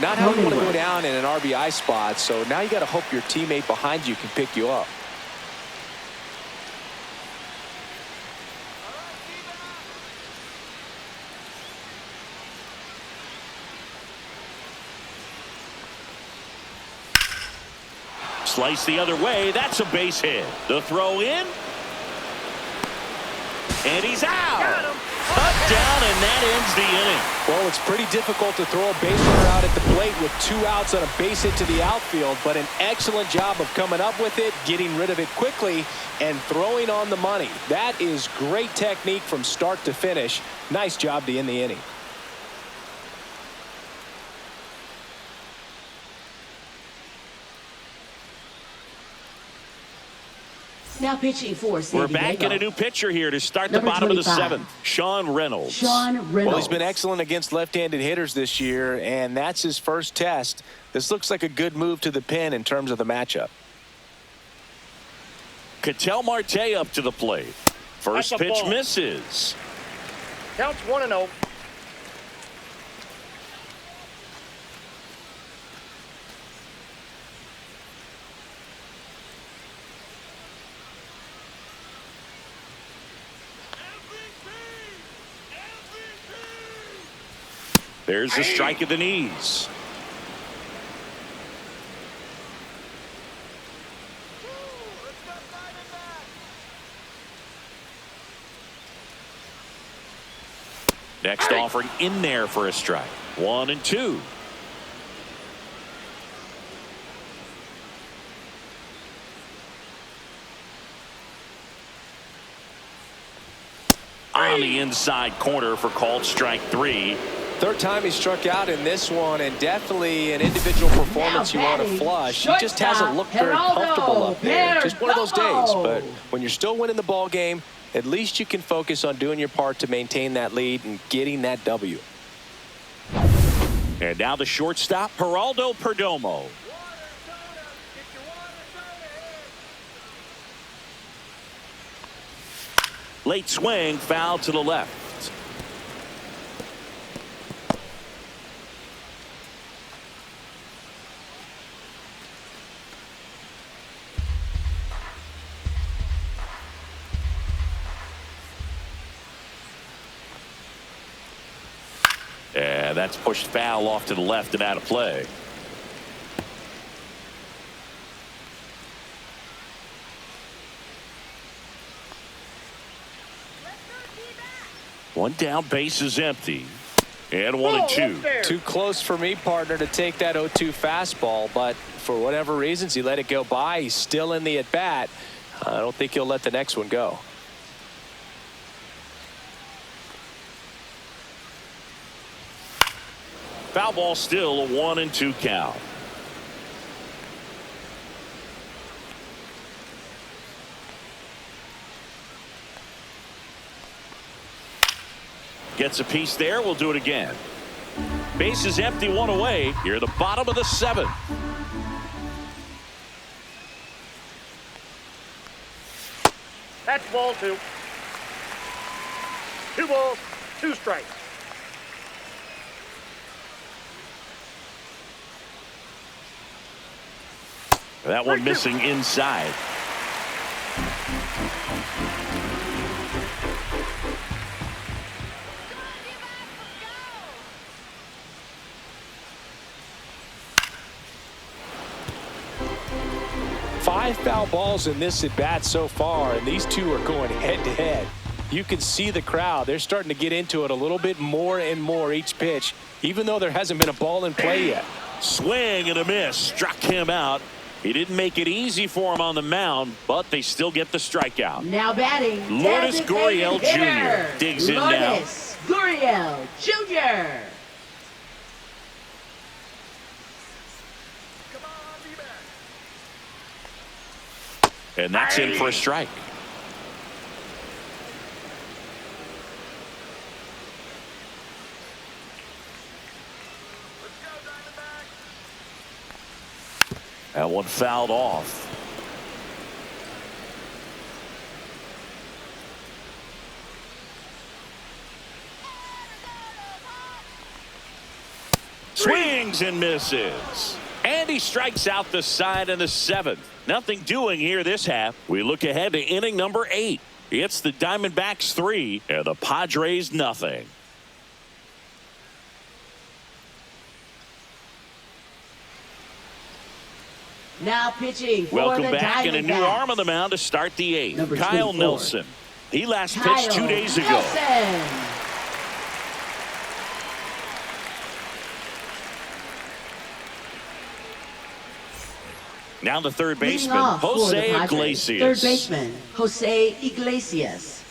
Not how you want to go down in an RBI spot, so now you got to hope your teammate behind you can pick you up. Slice the other way. That's a base hit. The throw in. And he's out. Touchdown, and that ends the inning. Well, it's pretty difficult to throw a base runner out at the plate with 2 outs on a base hit to the outfield, but an excellent job of coming up with it, getting rid of it quickly, and throwing on the money. That is great technique from start to finish. Nice job to end the inning. Now pitching for San Diego. We're back in a new pitcher here to start the bottom of the 7th. Sean Reynolds. Well, he's been excellent against left-handed hitters this year, and that's his first test. This looks like a good move to the pin in terms of the matchup. Ketel Marte up to the plate. First pitch misses. Counts 1-0. There's a strike at the knees. Next offering in there for a strike. 1-2. On the inside corner for called strike 3. Third time he struck out in this one, and definitely an individual performance you want to flush. He just hasn't looked very comfortable up there. Just one of those days. But when you're still winning the ball game, at least you can focus on doing your part to maintain that lead and getting that W. And now the shortstop, Geraldo Perdomo. Late swing, foul to the left. Yeah, that's pushed foul off to the left and out of play. One down, base is empty. And 1-2. Too close for me, partner, to take that 0-2 fastball, but for whatever reasons, he let it go by. He's still in the at-bat. I don't think he'll let the next one go. Foul ball, still a 1-2 count. Gets a piece there. We'll do it again. Base is empty, 1 away. Here at the bottom of the 7th. That's ball 2. 2 balls, 2 strikes. That one missing inside. Five foul balls in this at bat so far, and these two are going head to head. You can see the crowd. They're starting to get into it a little bit more and more each pitch, even though there hasn't been a ball in play yet. Swing and a miss. Struck him out. He didn't make it easy for him on the mound, but they still get the strikeout. Now batting, Lourdes Gurriel Jr. digs in now. Lourdes Gurriel Jr. And that's in for a strike. That one fouled off. swings and misses. And he strikes out the side in the 7th. Nothing doing here this half. We look ahead to inning number 8. It's the Diamondbacks 3 and the Padres nothing. Now pitching for Welcome the back, and a new Diamondbacks. arm on the mound to start the 8th. Number Kyle 24. Nelson. He last pitched 2 days ago. Nelson. Now the third Leading baseman, off for the Jose Padres, Iglesias. Third baseman, Jose Iglesias.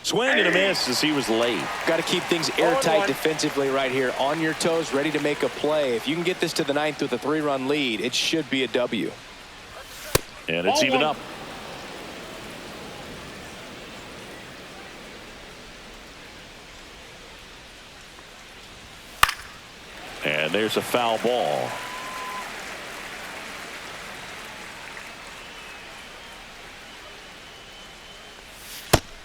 Swing and a miss as he was late. Got to keep things airtight 0-1. defensively right here. On your toes, ready to make a play. If you can get this to the 9th with a 3-run lead, it should be a W. And it's even 0-1. up. And there's a foul ball.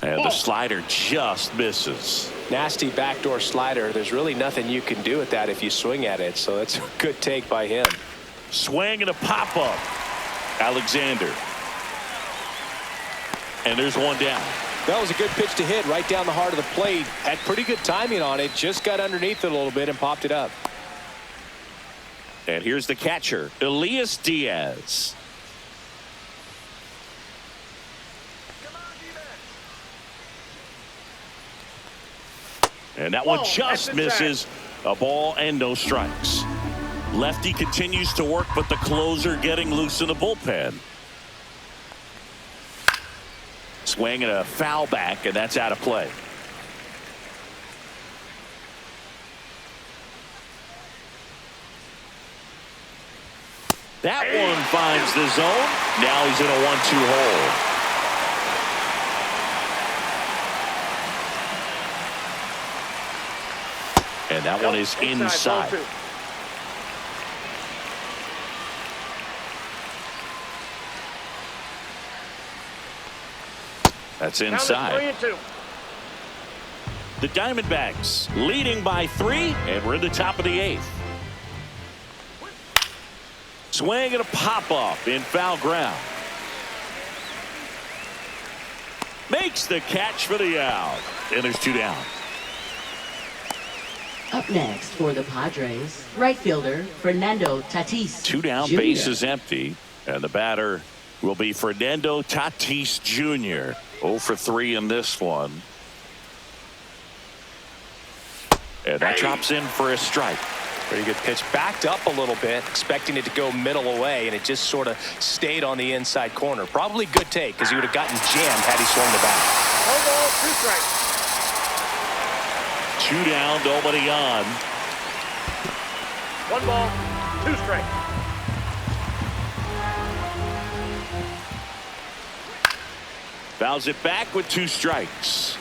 And the slider just misses. Nasty backdoor slider. There's really nothing you can do with that if you swing at it. So that's a good take by him. Swing and a pop-up. Alexander. And there's one down. That was a good pitch to hit right down the heart of the plate. Had pretty good timing on it. Just got underneath it a little bit and popped it up. And here's the catcher, Elias Diaz. And that one Whoa, just that's a misses. A ball and no strikes. Lefty continues to work, but the closer getting loose in the bullpen. Swing and a foul back, and that's out of play. That one finds the zone. Now he's in a 1-2 hole. And that one is inside. 0-2. That's Count is inside. 3-2. The Diamondbacks leading by 3, and we're in the top of the 8th. Swing and a pop-up in foul ground. Makes the catch for the out. And there's 2 down. Up next for the Padres, right fielder Fernando Tatis 2 down, Jr. base is empty. And the batter will be Fernando Tatis Jr. 0 for 3 in this one. And that drops in for a strike. Pretty good pitch. Backed up a little bit, expecting it to go middle away, and it just sort of stayed on the inside corner. Probably good take, because he would have gotten jammed had he swung the bat. 1 ball, 2 strikes. 2 down, nobody on. 1 ball, 2 strikes. Fouls it back with 2 strikes.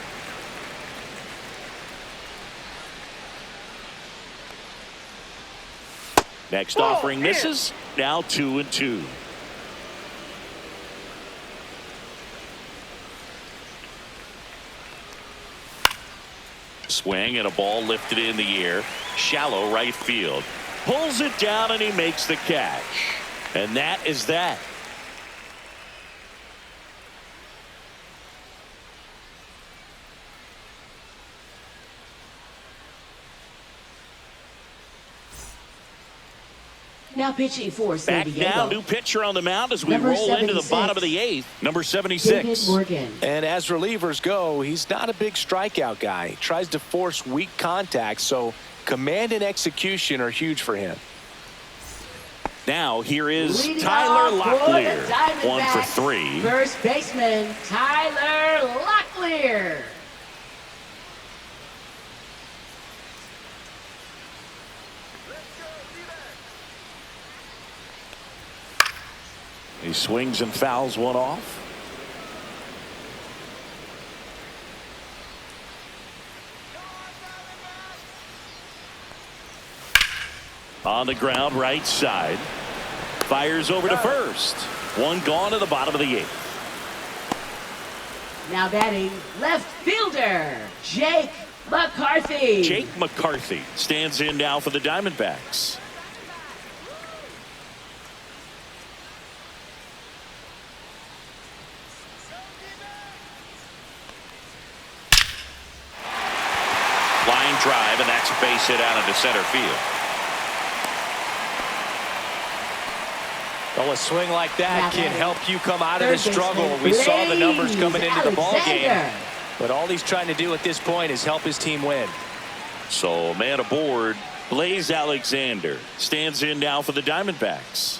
Next offering misses. Now 2-2. Swing and a ball lifted in the air. Shallow right field. Pulls it down and he makes the catch. And that is that. Now pitching for San Back Diego. now, new pitcher on the mound as we Number roll into the 76. bottom of the 8th. Number David 76. Morgan. And as relievers go, he's not a big strikeout guy. He tries to force weak contact, so command and execution are huge for him. Now here is Leading Tyler off for the Locklear. 1 for Diamondbacks, 3. First baseman Tyler Locklear. He swings and fouls one off. On the ground, right side. Fires over to first. 1 gone to the bottom of the 8th. Now batting, left fielder, Jake McCarthy. Jake McCarthy stands in now for the Diamondbacks. Line drive, and that's a base hit out into center field. Well, a swing like that can help you come out of the Third struggle. baseman, We saw the numbers coming into the ball game, Alexander. but all he's trying to do at this point is help his team win. So a man aboard, Blaze Alexander stands in now for the Diamondbacks.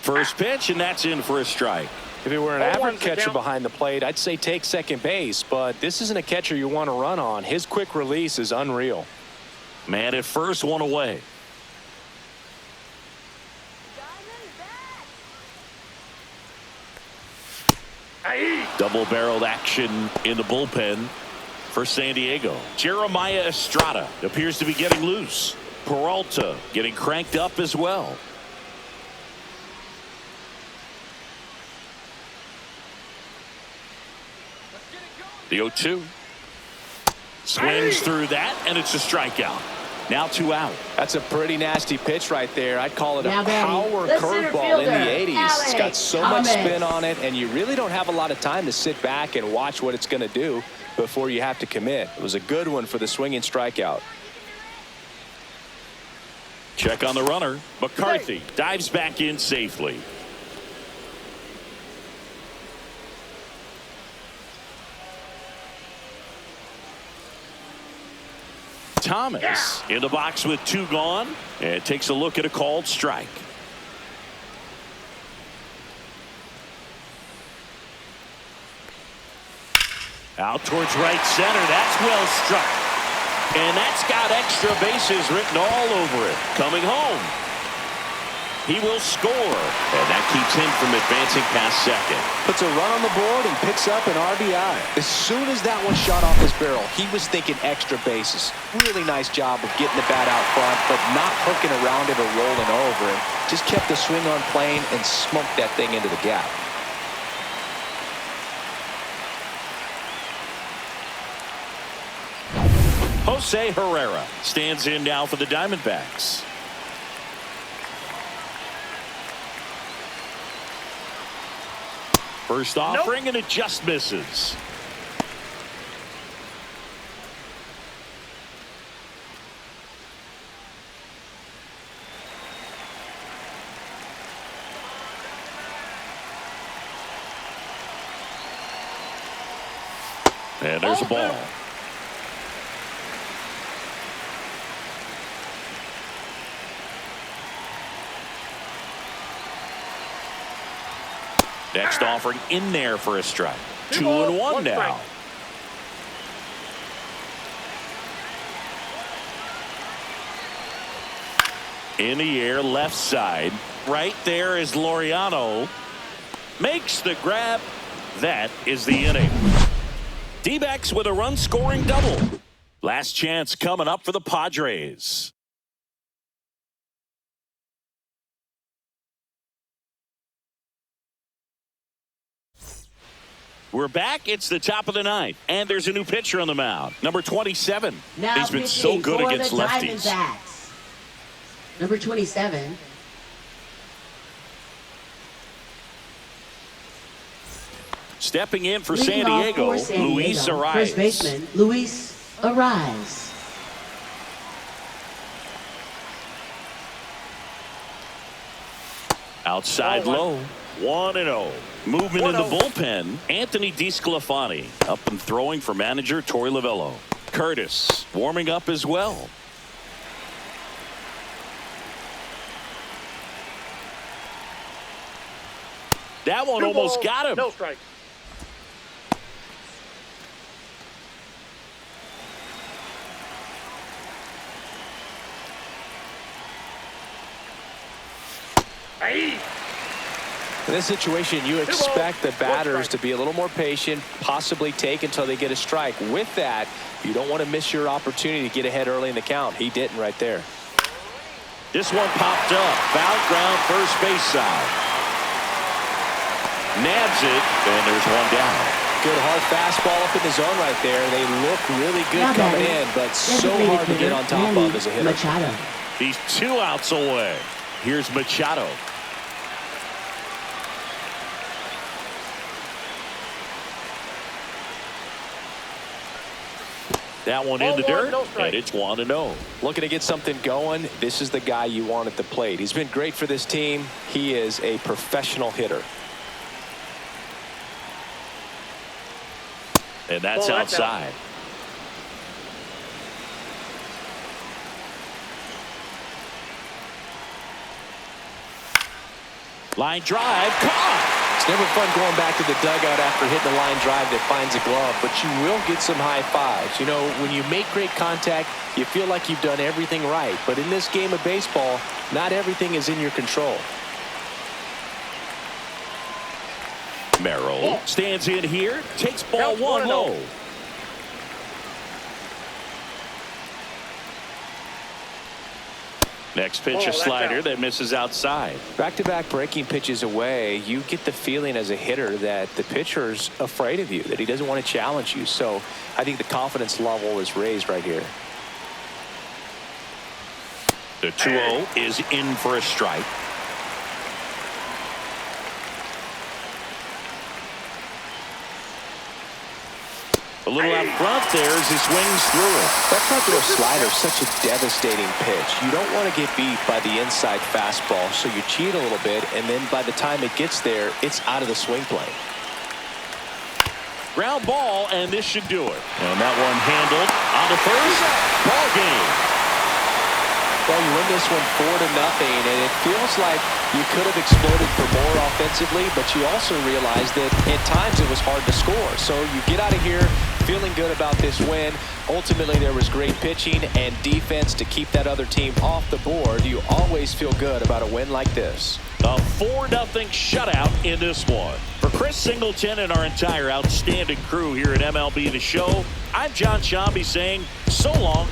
First pitch, and that's in for a strike. If it were an average catcher behind the plate, I'd say take second base, but this isn't a catcher you want to run on. His quick release is unreal. Man at first, one away. Double-barreled action in the bullpen for San Diego. Jeremiah Estrada appears to be getting loose. Peralta getting cranked up as well. The 0-2. Swings through that, and it's a strikeout. Now 2 out. That's a pretty nasty pitch right there. I'd call it a Now power batting, the center curveball in the fielder, 80s. It's got so much Alex spin on it, and you really don't have a lot of time to sit back and watch what it's going to do before you have to commit. It was a good one for the swinging strikeout. Check on the runner. McCarthy dives back in safely. Thomas in the box with 2 gone, and takes a look at a called strike. Out towards right center. That's well struck. And that's got extra bases written all over it. Coming home. He will score. And that keeps him from advancing past second. Puts a run on the board and picks up an RBI. As soon as that one shot off his barrel, he was thinking extra bases. Really nice job of getting the bat out front, but not hooking around it or rolling over it. Just kept the swing on plane and smoked that thing into the gap. Jose Herrera stands in now for the Diamondbacks. First offering, and it just misses. And there's a ball. Next offering in there for a strike. 2-1 now. In the air, left side. Right there is Laureano. Makes the grab. That is the inning. Dbacks with a run-scoring double. Last chance coming up for the Padres. We're back. It's the top of the 9th, and there's a new pitcher on the mound. Number 27. Now He's been so good for against the lefties. Diamondbacks. Number 27. Stepping in for Leading San off Diego, for San Luis Diego, Arias. First baseman, Luis Arias. Outside low. 1-0. Movement in the bullpen. Anthony DeSclafani up and throwing for manager Torey Lovullo. Curtis warming up as well. That one almost got him. No strike. In this situation, you expect the batters to be a little more patient, possibly take until they get a strike. With that, you don't want to miss your opportunity to get ahead early in the count. He didn't right there. This one popped up. Foul ground, first base side. Nabs it, and there's one down. Good hard fastball up in the zone right there. They look really good Now coming batting, in, but so designated hard to get hitter, on top Manny of as a hitter. Machado. He's 2 outs away. Here's Machado. That one in the dirt, and it's 1-0. Looking to get something going. This is the guy you want at the plate. He's been great for this team. He is a professional hitter. And that's outside. Line drive, caught. It's never fun going back to the dugout after hitting a line drive that finds a glove, but you will get some high fives. You know, when you make great contact, you feel like you've done everything right. But in this game of baseball, not everything is in your control. Merrill stands in here, takes ball 1 low. Next pitch, a slider that misses outside. Back-to-back breaking pitches away, you get the feeling as a hitter that the pitcher's afraid of you, that he doesn't want to challenge you. So I think the confidence level is raised right here. The 2-0 is in for a strike. A little out front there as he swings through it. That front throw slider is such a devastating pitch. You don't want to get beat by the inside fastball, so you cheat a little bit, and then by the time it gets there, it's out of the swing plane. Ground ball, and this should do it. And that one handled on the first. Ball game. Well, you win this one 4-0, and it feels like you could have exploded for more offensively, but you also realize that at times it was hard to score. So you get out of here feeling good about this win. Ultimately, there was great pitching and defense to keep that other team off the board. You always feel good about a win like this. A 4-0 shutout in this one. For Chris Singleton and our entire outstanding crew here at MLB The Show, I'm John Shambi saying so long